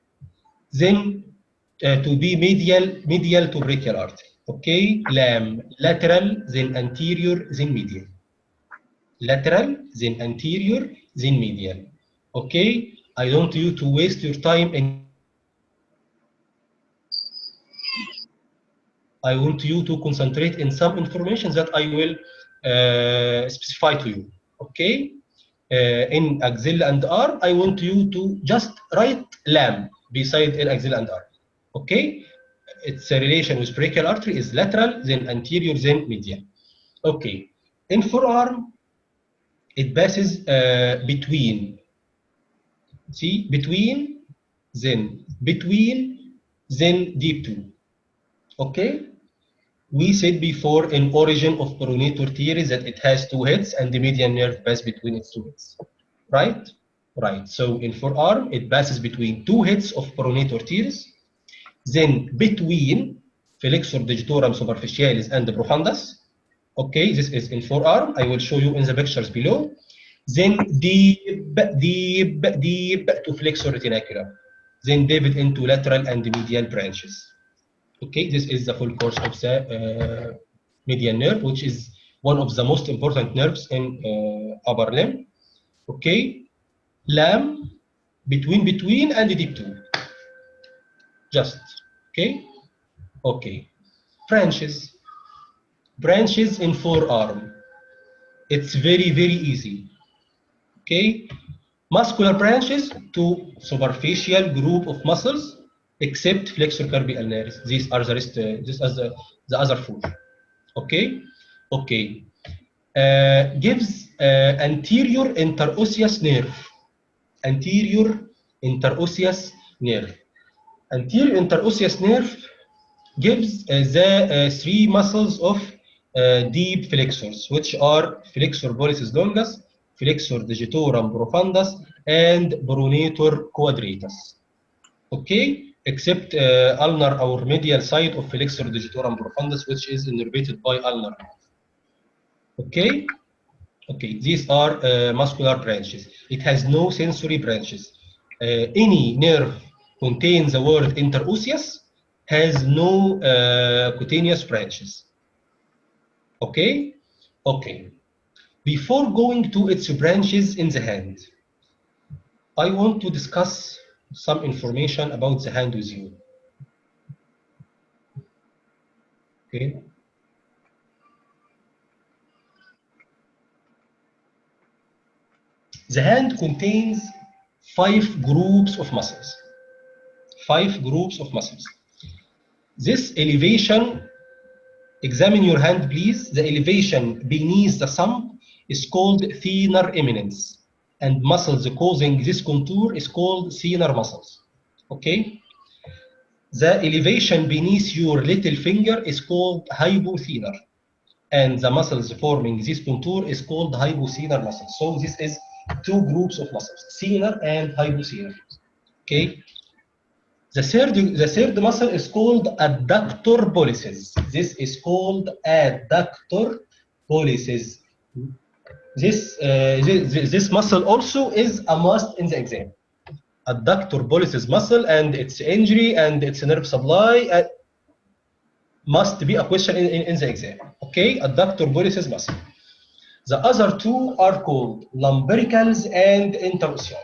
Speaker 1: Then to be medial to brachial artery. Okay, lamb, lateral, then anterior, then medial. Lateral, then anterior, then medial. Okay, I don't want you to waste your time I want you to concentrate in some information that I will specify to you. Okay, in axilla and R, I want you to just write lamb beside in axilla and R. Okay, its relation with brachial artery is lateral, then anterior, then medial. Okay, in forearm, it passes between, see, between, then deep 2. Okay, we said before in origin of pronator teres that it has 2 heads and the median nerve passes between its 2 heads. Right? Right. So in forearm, it passes between 2 heads of pronator teres, then between flexor digitorum superficialis and profundus. Okay, this is in forearm. I will show you in the pictures below. Then deep to flexor retinaculum. Then deep into lateral and medial branches. Okay, this is the full course of the median nerve, which is one of the most important nerves in upper limb. Okay, lamb, between and deep 2. Just, okay? Okay. Branches. Branches in forearm. It's very, very easy. Okay? Muscular branches to superficial group of muscles except flexor carpi ulnaris. These are the rest, this is the other 4. Okay? Okay. Gives anterior interosseous nerve. Anterior interosseous nerve. Anterior interosseous nerve gives the 3 muscles of deep flexors, which are flexor pollicis longus, flexor digitorum profundus, and pronator quadratus. Okay, except ulnar or medial side of flexor digitorum profundus, which is innervated by ulnar. Okay? Okay, these are muscular branches. It has no sensory branches. Any nerve contains the word interosseous has no cutaneous branches. Okay? Okay. Before going to its branches in the hand, I want to discuss some information about the hand with you. Okay? The hand contains 5 groups of muscles. 5 groups of muscles. This elevation, examine your hand please, the elevation beneath the thumb is called thenar eminence, and muscles causing this contour is called thenar muscles. Okay? The elevation beneath your little finger is called hypothenar, and the muscles forming this contour is called hypothenar muscles. So this is 2 groups of muscles, thenar and hypothenar. Okay? The third muscle is called adductor pollicis. This is called adductor pollicis. This muscle also is a must in the exam. Adductor pollicis muscle and its injury and its nerve supply must be a question in the exam. Okay, adductor pollicis muscle. The other 2 are called lumbricals and interossei.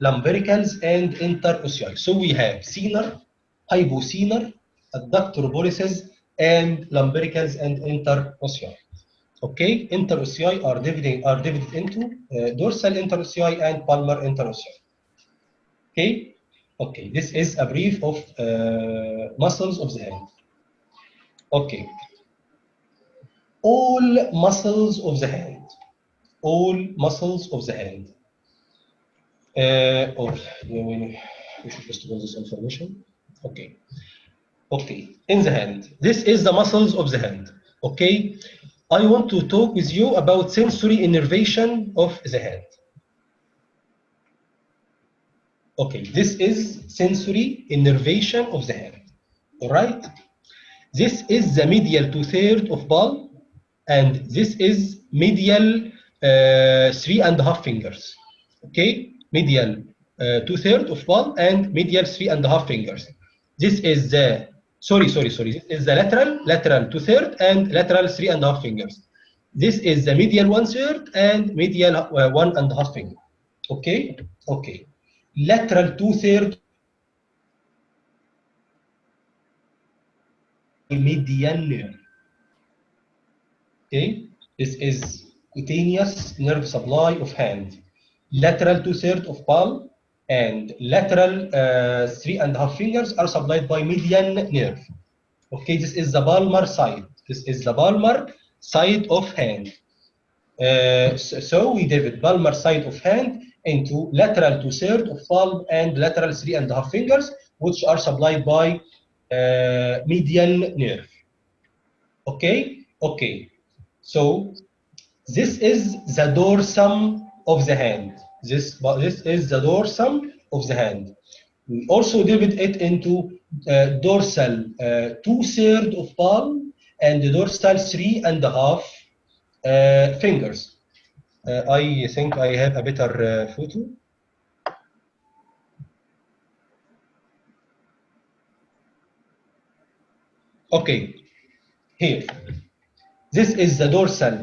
Speaker 1: Lumbricals and interossei. So we have thenar, hypothenar, adductor pollicis, and lumbricals and interossei. Okay, interossei are divided into dorsal interossei and palmar interossei. Okay, okay. This is a brief of muscles of the hand. Okay. All muscles of the hand. All muscles of the hand. We should just put this information. Okay. Okay. In the hand. This is the muscles of the hand. Okay. I want to talk with you about sensory innervation of the hand. Okay. This is sensory innervation of the hand. All right. This is the medial 2/3 of palm, and this is medial 3.5 fingers. Okay, medial 2/3 of palm and medial 3.5 fingers. This is the This is the lateral 2/3 and lateral 3.5 fingers. This is the medial 1/3 and medial 1.5 finger. Okay, okay. Lateral 2/3 medial nerve. Okay, this is cutaneous nerve supply of hand. Lateral 2/3 of palm and lateral 3.5 fingers are supplied by median nerve. Okay, this is the palmar side. This is the palmar side of hand. So we divide palmar side of hand into lateral 2/3 of palm and lateral 3.5 fingers, which are supplied by median nerve. Okay, okay. So this is the dorsum of the hand. This is the dorsum of the hand. We also divide it into dorsal 2/3 of palm and dorsal 3.5 fingers. I think I have a better photo. Okay, here. This is the dorsal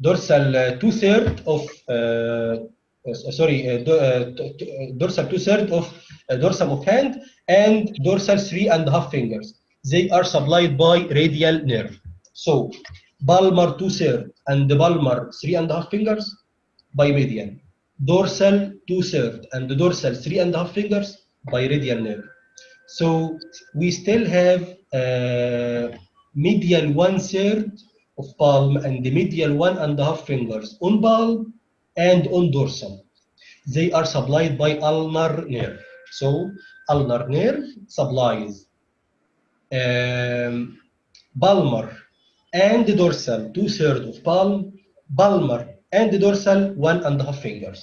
Speaker 1: 2/3 of dorsal 2/3 of dorsum of hand and dorsal 3.5 fingers. They are supplied by radial nerve. So palmar 2/3 and the palmar 3.5 fingers by median. Dorsal 2/3 and the dorsal 3.5 fingers by radial nerve. So we still have medial 1/3 of palm and the medial 1.5 fingers on palm and on dorsum. They are supplied by ulnar nerve. So ulnar nerve supplies palmar and the dorsal 2/3 of palm, palmar and the dorsal 1.5 fingers.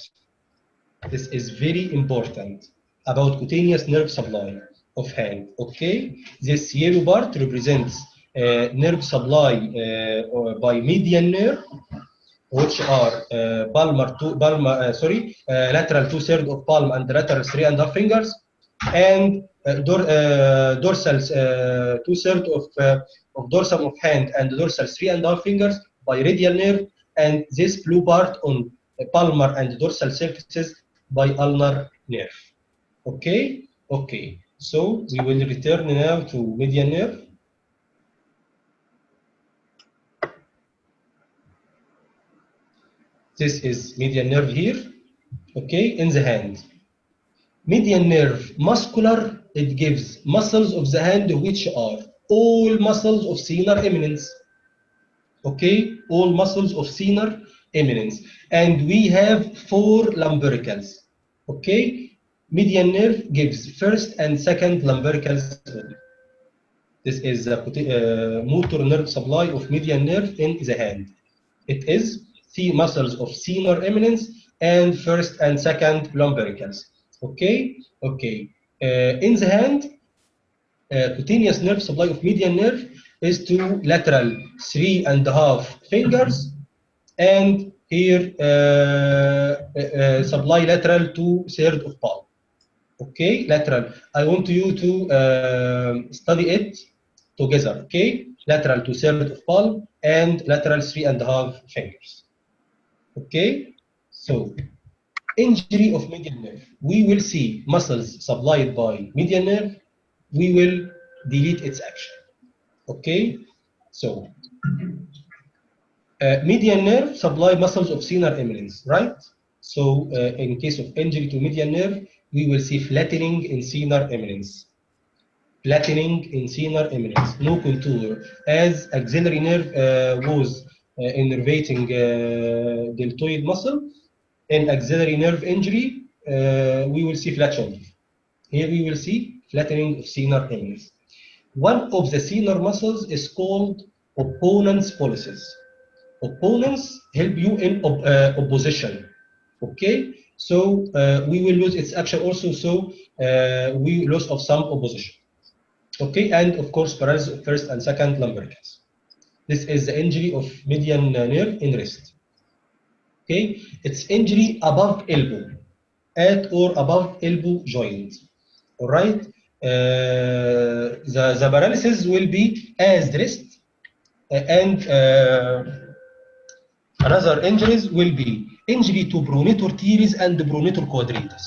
Speaker 1: This is very important. about cutaneous nerve supply of hand. Okay, this yellow part represents nerve supply by median nerve, which are lateral 2/3 of palm and lateral 3.5 fingers, and dorsal 2/3 of dorsum of hand and dorsal 3.5 fingers by radial nerve, and this blue part on palmar and dorsal surfaces by ulnar nerve. Okay, okay. So we will return now to median nerve. This is median nerve here. Okay, in the hand. Median nerve, muscular, it gives muscles of the hand which are all muscles of senar eminence. Okay, all muscles of senar eminence. And we have 4 lumbricals. Okay, median nerve gives first and second lumbricals. This is the motor nerve supply of median nerve in the hand. It is the muscles of senar eminence and first and second lumbricals. Okay, okay. In the hand, cutaneous nerve supply of median nerve is to lateral 3.5 fingers, and here supply lateral 2/3 of palm. Okay, lateral. I want you to study it together. Okay, lateral 2/3 of palm and lateral 3.5 fingers. Okay, so injury of median nerve. We will see muscles supplied by median nerve. We will delete its action. Okay, so median nerve supply muscles of senar eminence, right? So in case of injury to median nerve, we will see flattening in senar eminence. Flattening in senar eminence, no contour, as axillary nerve was innervating deltoid muscle. In axillary nerve injury, we will see flat shoulder. Here we will see flattening of senar eminence. One of the senar muscles is called opponent's pollicis. Opponents help you in opposition. Okay, so we will lose its action also, so we lose of some opposition. Okay, and of course paralysis of first and second lumbricals. This is the injury of median nerve in wrist. Okay, it's injury above elbow, at or above elbow joint. All right, the paralysis will be as wrist, and another injuries will be injury to pronator teres and pronator quadratus.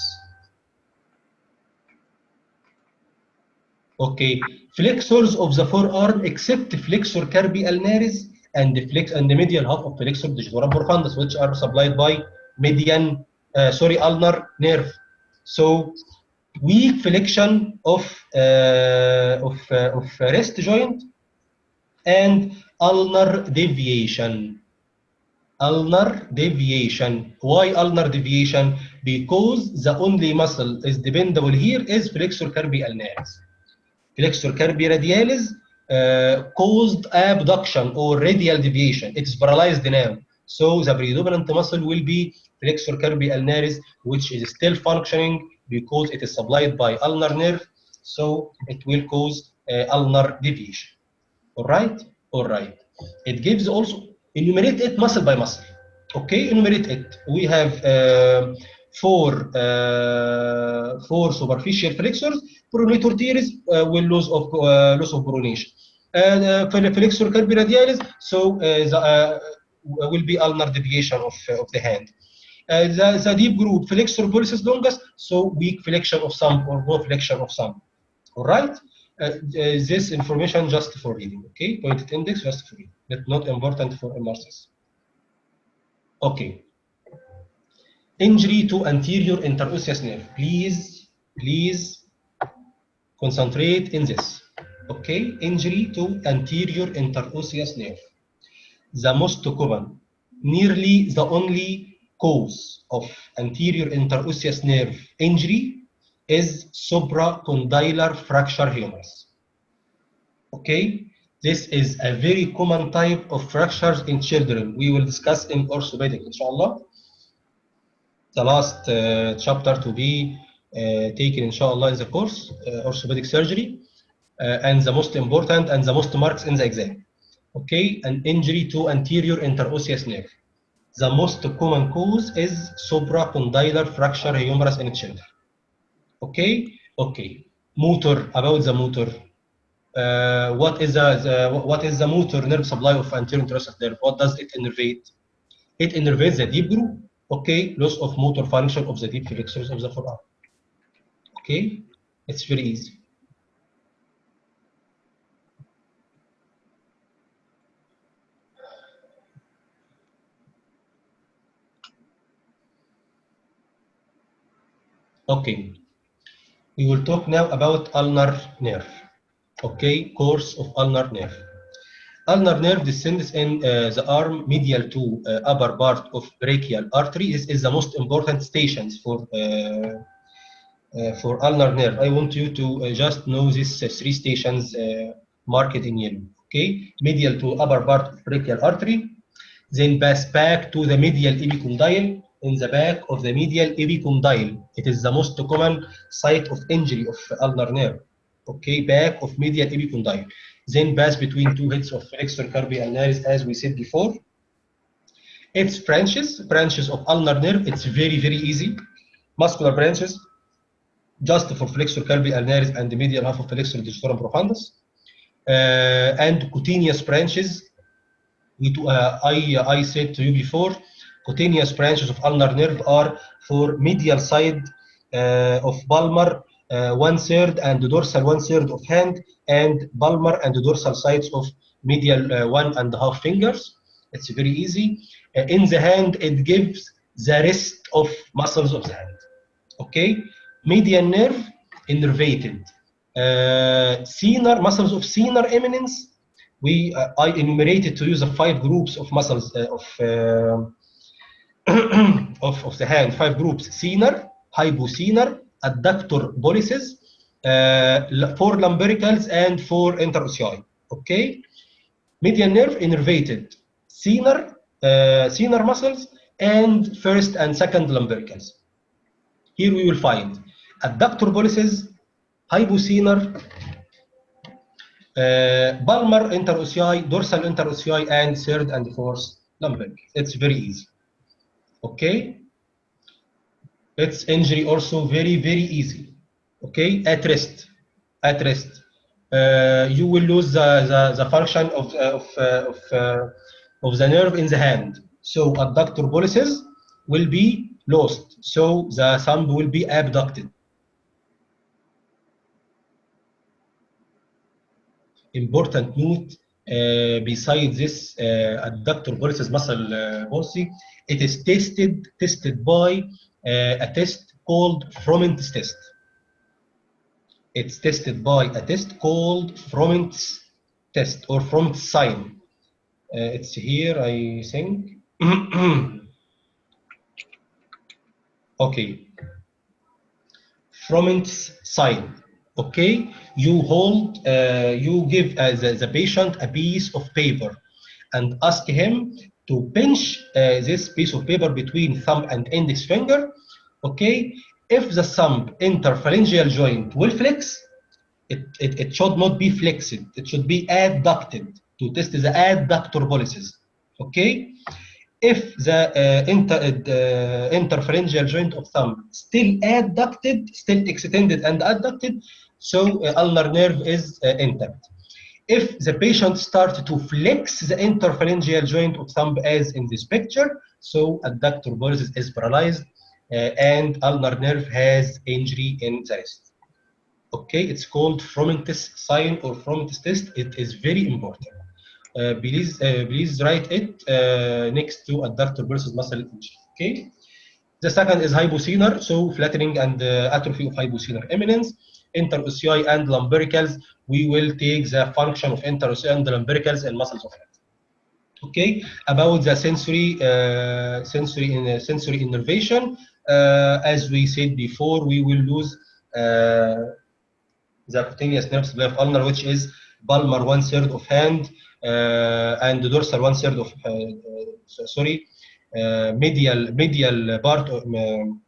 Speaker 1: Okay, flexors of the forearm except flexor carpi ulnaris and the medial half of flexor digitorum profundus, which are supplied by ulnar nerve. So weak flexion of wrist joint and ulnar deviation. Ulnar deviation. Why ulnar deviation? Because the only muscle is dependable here is flexor carpi ulnaris. Flexor carpi radialis caused abduction or radial deviation. It's paralyzed now. So the predominant muscle will be flexor carpi ulnaris, which is still functioning because it is supplied by ulnar nerve. So it will cause ulnar deviation. All right? All right. It gives also, enumerate it muscle by muscle. Okay, enumerate it. We have four superficial flexors. Pronator teres will loss of pronation. Flexor carpi radialis, so will be ulnar deviation of the hand. The deep group, flexor pollicis longus, so weak flexion of some or no flexion of some. All right. This information just for reading. Okay, pointed index just for reading, but not important for MRCS. Okay. Injury to anterior interosseous nerve. Please concentrate in this. Okay, injury to anterior interosseous nerve. The most common, nearly the only cause of anterior interosseous nerve injury is supracondylar fracture humerus. Okay, this is a very common type of fractures in children. We will discuss in orthopedic, inshallah. The last chapter to be taken inshallah in the course, orthopedic surgery, and the most important and the most marks in the exam. Okay, an injury to anterior interosseous nerve. The most common cause is supracondylar fracture humerus in children. Okay, okay. Motor, about the motor. What is the motor nerve supply of anterior interosseous nerve? What does it innervate? It innervates the deep groove. Okay, loss of motor function of the deep flexors of the forearm. Okay, it's very easy. Okay, we will talk now about ulnar nerve. Okay, course of ulnar nerve. Ulnar nerve descends in the arm medial to upper part of brachial artery. This is the most important stations for ulnar nerve. I want you to just know these three stations marked in yellow. Okay, medial to upper part of brachial artery, then pass back to the medial epicondyle. In the back of the medial epicondyle, it is the most common site of injury of ulnar nerve. Okay, back of medial epicondyle, then pass between two heads of flexor carpi ulnaris, as we said before. Its branches of ulnar nerve. It's very easy. Muscular branches, just for flexor carpi ulnaris and the medial half of flexor digitorum profundus, and cutaneous branches. I said to you before, cutaneous branches of ulnar nerve are for medial side of palmar 1/3 and the dorsal 1/3 of hand, and palmar and the dorsal sides of medial 1.5 fingers. It's very easy. In the hand, it gives the rest of muscles of the hand. Okay, median nerve innervated. Senar, muscles of senar eminence. I enumerated to you the 5 groups of muscles of the hand. 5 groups: senar, hyposenar, adductor pollicis, 4 lumbricals, and 4 interossei. Okay, median nerve innervated senar muscles and first and second lumbricals. Here we will find adductor pollicis, hyposenar, palmar interossei, dorsal interossei, and third and fourth lumbric. It's very easy. Okay, its injury also very easy. Okay, at rest, you will lose the function of the nerve in the hand. So adductor pollicis will be lost. So the thumb will be abducted. Important note, besides this adductor pollicis muscle palsy, it is tested by a test called Froment's test. It's tested by a test called Froment's test or Froment's sign. It's here, I think. Okay, Froment's sign. Okay, you hold, you give the patient a piece of paper and ask him to pinch this piece of paper between thumb and index finger. Okay, if the thumb interphalangeal joint will flex, it should not be flexed, it should be adducted to test the adductor pollicis. Okay, if the interphalangeal joint of thumb still adducted, still extended and adducted, so ulnar nerve is intact. If the patient starts to flex the interphalangeal joint of thumb as in this picture, so adductor pollicis is paralyzed and ulnar nerve has injury in the wrist. Okay, it's called Froment's sign or Froment's test. It is very important. Please write it next to adductor pollicis muscle injury. Okay. The second is hyposenar, so flattening and atrophy of hyposenar eminence. Interossei and lumbricals, we will take the function of interossei and lumbricals and muscles of hand. Okay, about the sensory innervation, as we said before, we will lose the cutaneous nerve supply of ulnar, which is palmar 1/3 of hand and the dorsal 1/3 of medial part of,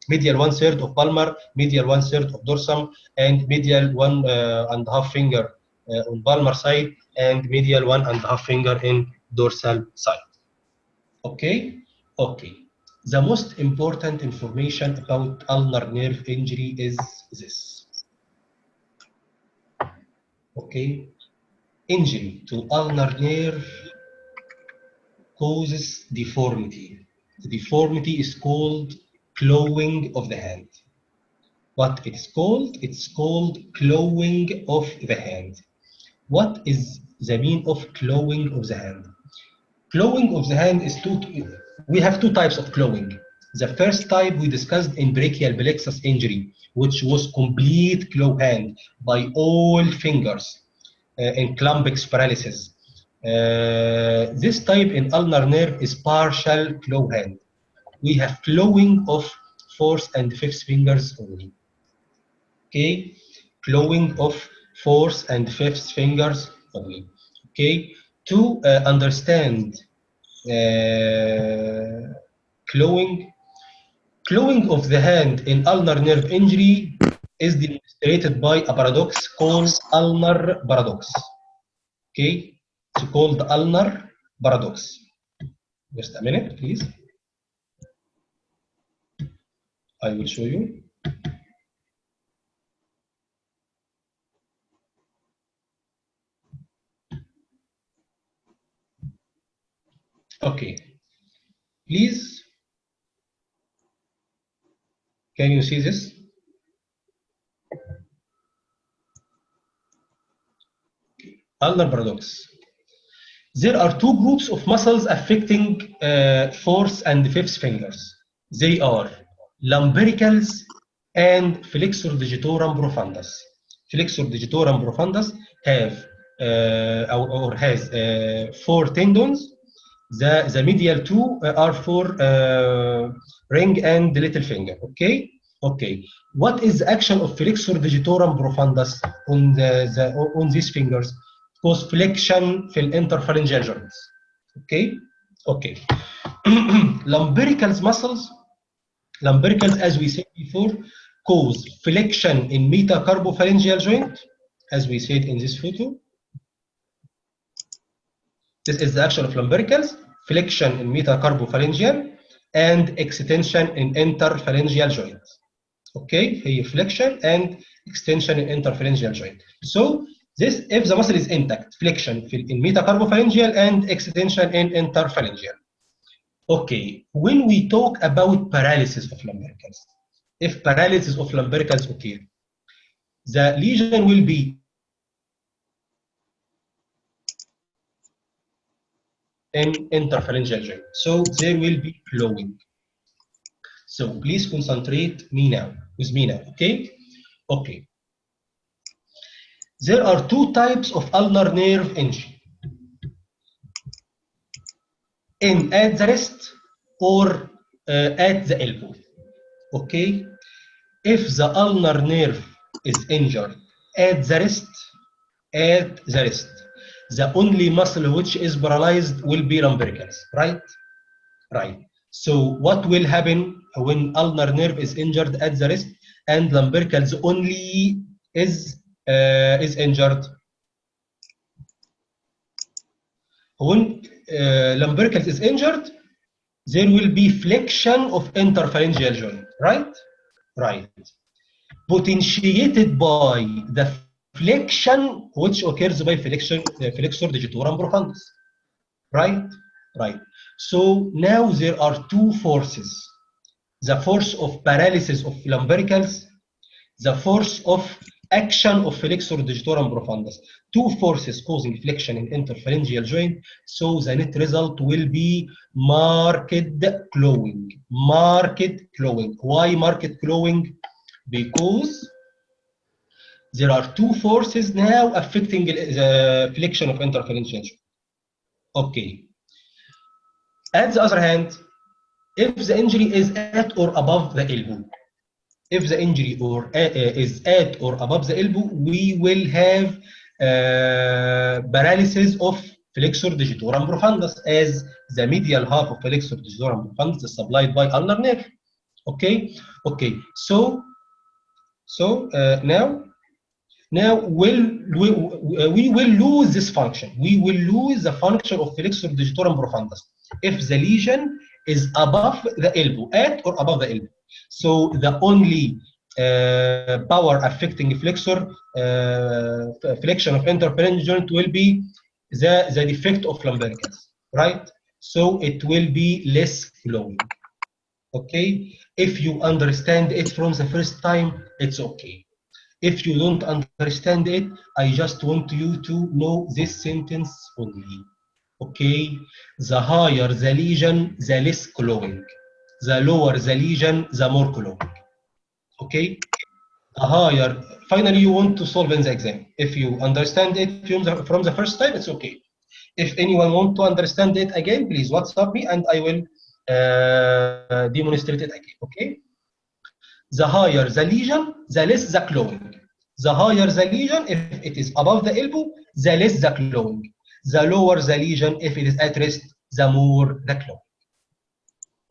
Speaker 1: medial 1/3 of palmar, medial 1/3 of dorsum, and medial 1.5 finger on palmar side, and medial 1.5 finger in dorsal side. Okay, okay. The most important information about ulnar nerve injury is this. Okay, injury to ulnar nerve causes deformity. The deformity is called clawing of the hand. What it's called? It's called clawing of the hand. What is the meaning of clawing of the hand? Clawing of the hand is we have two types of clawing. The first type we discussed in brachial plexus injury, which was complete claw hand by all fingers in clumbex paralysis. This type in ulnar nerve is partial claw hand. We have clawing of fourth and fifth fingers only. Okay, clawing of fourth and fifth fingers only. Okay, to understand clawing of the hand in ulnar nerve injury is demonstrated by a paradox called ulnar paradox. Okay, it's called ulnar paradox. Just a minute, please. I will show you. Okay, please. Can you see this? Ulnar paradox. There are two groups of muscles affecting fourth and fifth fingers. They are lumbricals and flexor digitorum profundus. Flexor digitorum profundus have or has 4 tendons. The medial two are for ring and little finger. Okay. Okay. What is the action of flexor digitorum profundus on on these fingers? Cause flexion في الانterphalangeal joints. Okay. Okay. Lumbricals muscles. Lumbricals, as we said before, cause flexion in metacarpophalangeal joint, as we said in this photo. This is the action of lumbricals, flexion in metacarpophalangeal and extension in interphalangeal joint. Okay, here flexion and extension in interphalangeal joint. So this, if the muscle is intact, flexion in metacarpophalangeal and extension in interphalangeal. Okay, when we talk about paralysis of lumbricals, if paralysis of lumbricals occur, the lesion will be in interphalangeal joint. So there will be clawing. So please concentrate with me now, okay? Okay. There are two types of ulnar nerve injury. At the wrist or at the elbow, okay? If the ulnar nerve is injured at the wrist, the only muscle which is paralyzed will be lumbricals, right? Right. So what will happen when ulnar nerve is injured at the wrist and lumbricals only is injured? When lumbricals is injured, there will be flexion of interphalangeal joint, right? Right. Potentiated by the flexion which occurs by flexor digitorum profundus, right? Right. So now there are two forces: the force of paralysis of lumbricals, the force of action of flexor digitorum profundus. Two forces causing flexion in interphalangeal joint. So the net result will be marked clawing. Marked clawing. Why marked clawing? Because there are two forces now affecting the flexion of interphalangeal joint. Okay. At the other hand, if the injury is at or above the elbow, if the injury is at or above the elbow, we will have paralysis of flexor digitorum profundus, as the medial half of flexor digitorum profundus is supplied by ulnar nerve. Okay, okay. So now we will lose this function. We will lose the function of flexor digitorum profundus if the lesion is above the elbow, at or above the elbow. So the only power affecting flexor flexion of interphalangeal joint will be the defect of lumbricus, right? So it will be less flowing. Okay, if you understand it from the first time, it's okay. If you don't understand it, I just want you to know this sentence only. Okay, the higher the lesion, the less clawing. The lower the lesion, the more clawing. Okay, the higher. Finally, you want to solve in the exam. If you understand it from the first time, it's okay. If anyone want to understand it again, please WhatsApp me and I will demonstrate it again. Okay. The higher the lesion, the less the clawing. The higher the lesion, if it is above the elbow, the less the clawing. The lower the lesion, if it is at rest, the more the clawing.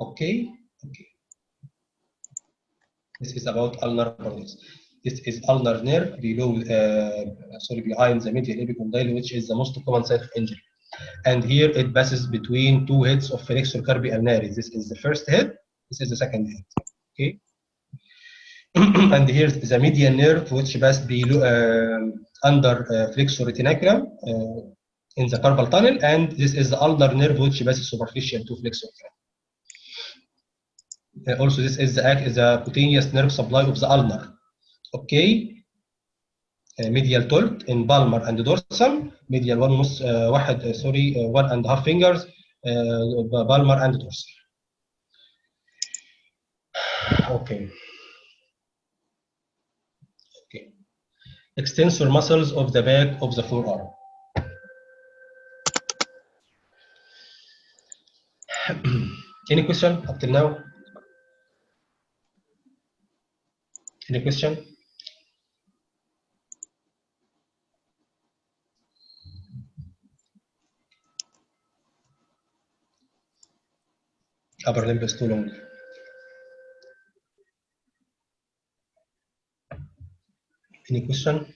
Speaker 1: Okay? Okay. This is about ulnar bodies. This is ulnar nerve below, behind the medial epicondyle, which is the most common site of injury. And here it passes between two heads of flexor carpi ulnaris. This is the first head. This is the second head. Okay. And here's the median nerve, which passes below, under flexor retinaculum in the carpal tunnel, and this is the ulnar nerve, which passes superficial to flexor. Also, this is the cutaneous nerve supply of the ulnar. Okay, medial tilt in palmar and dorsum, medial 1.5 fingers, palmar and dorsum. Okay. Okay. Extensor muscles of the back of the forearm. Any question up till now? Any question? Upper limb is too long. Any question?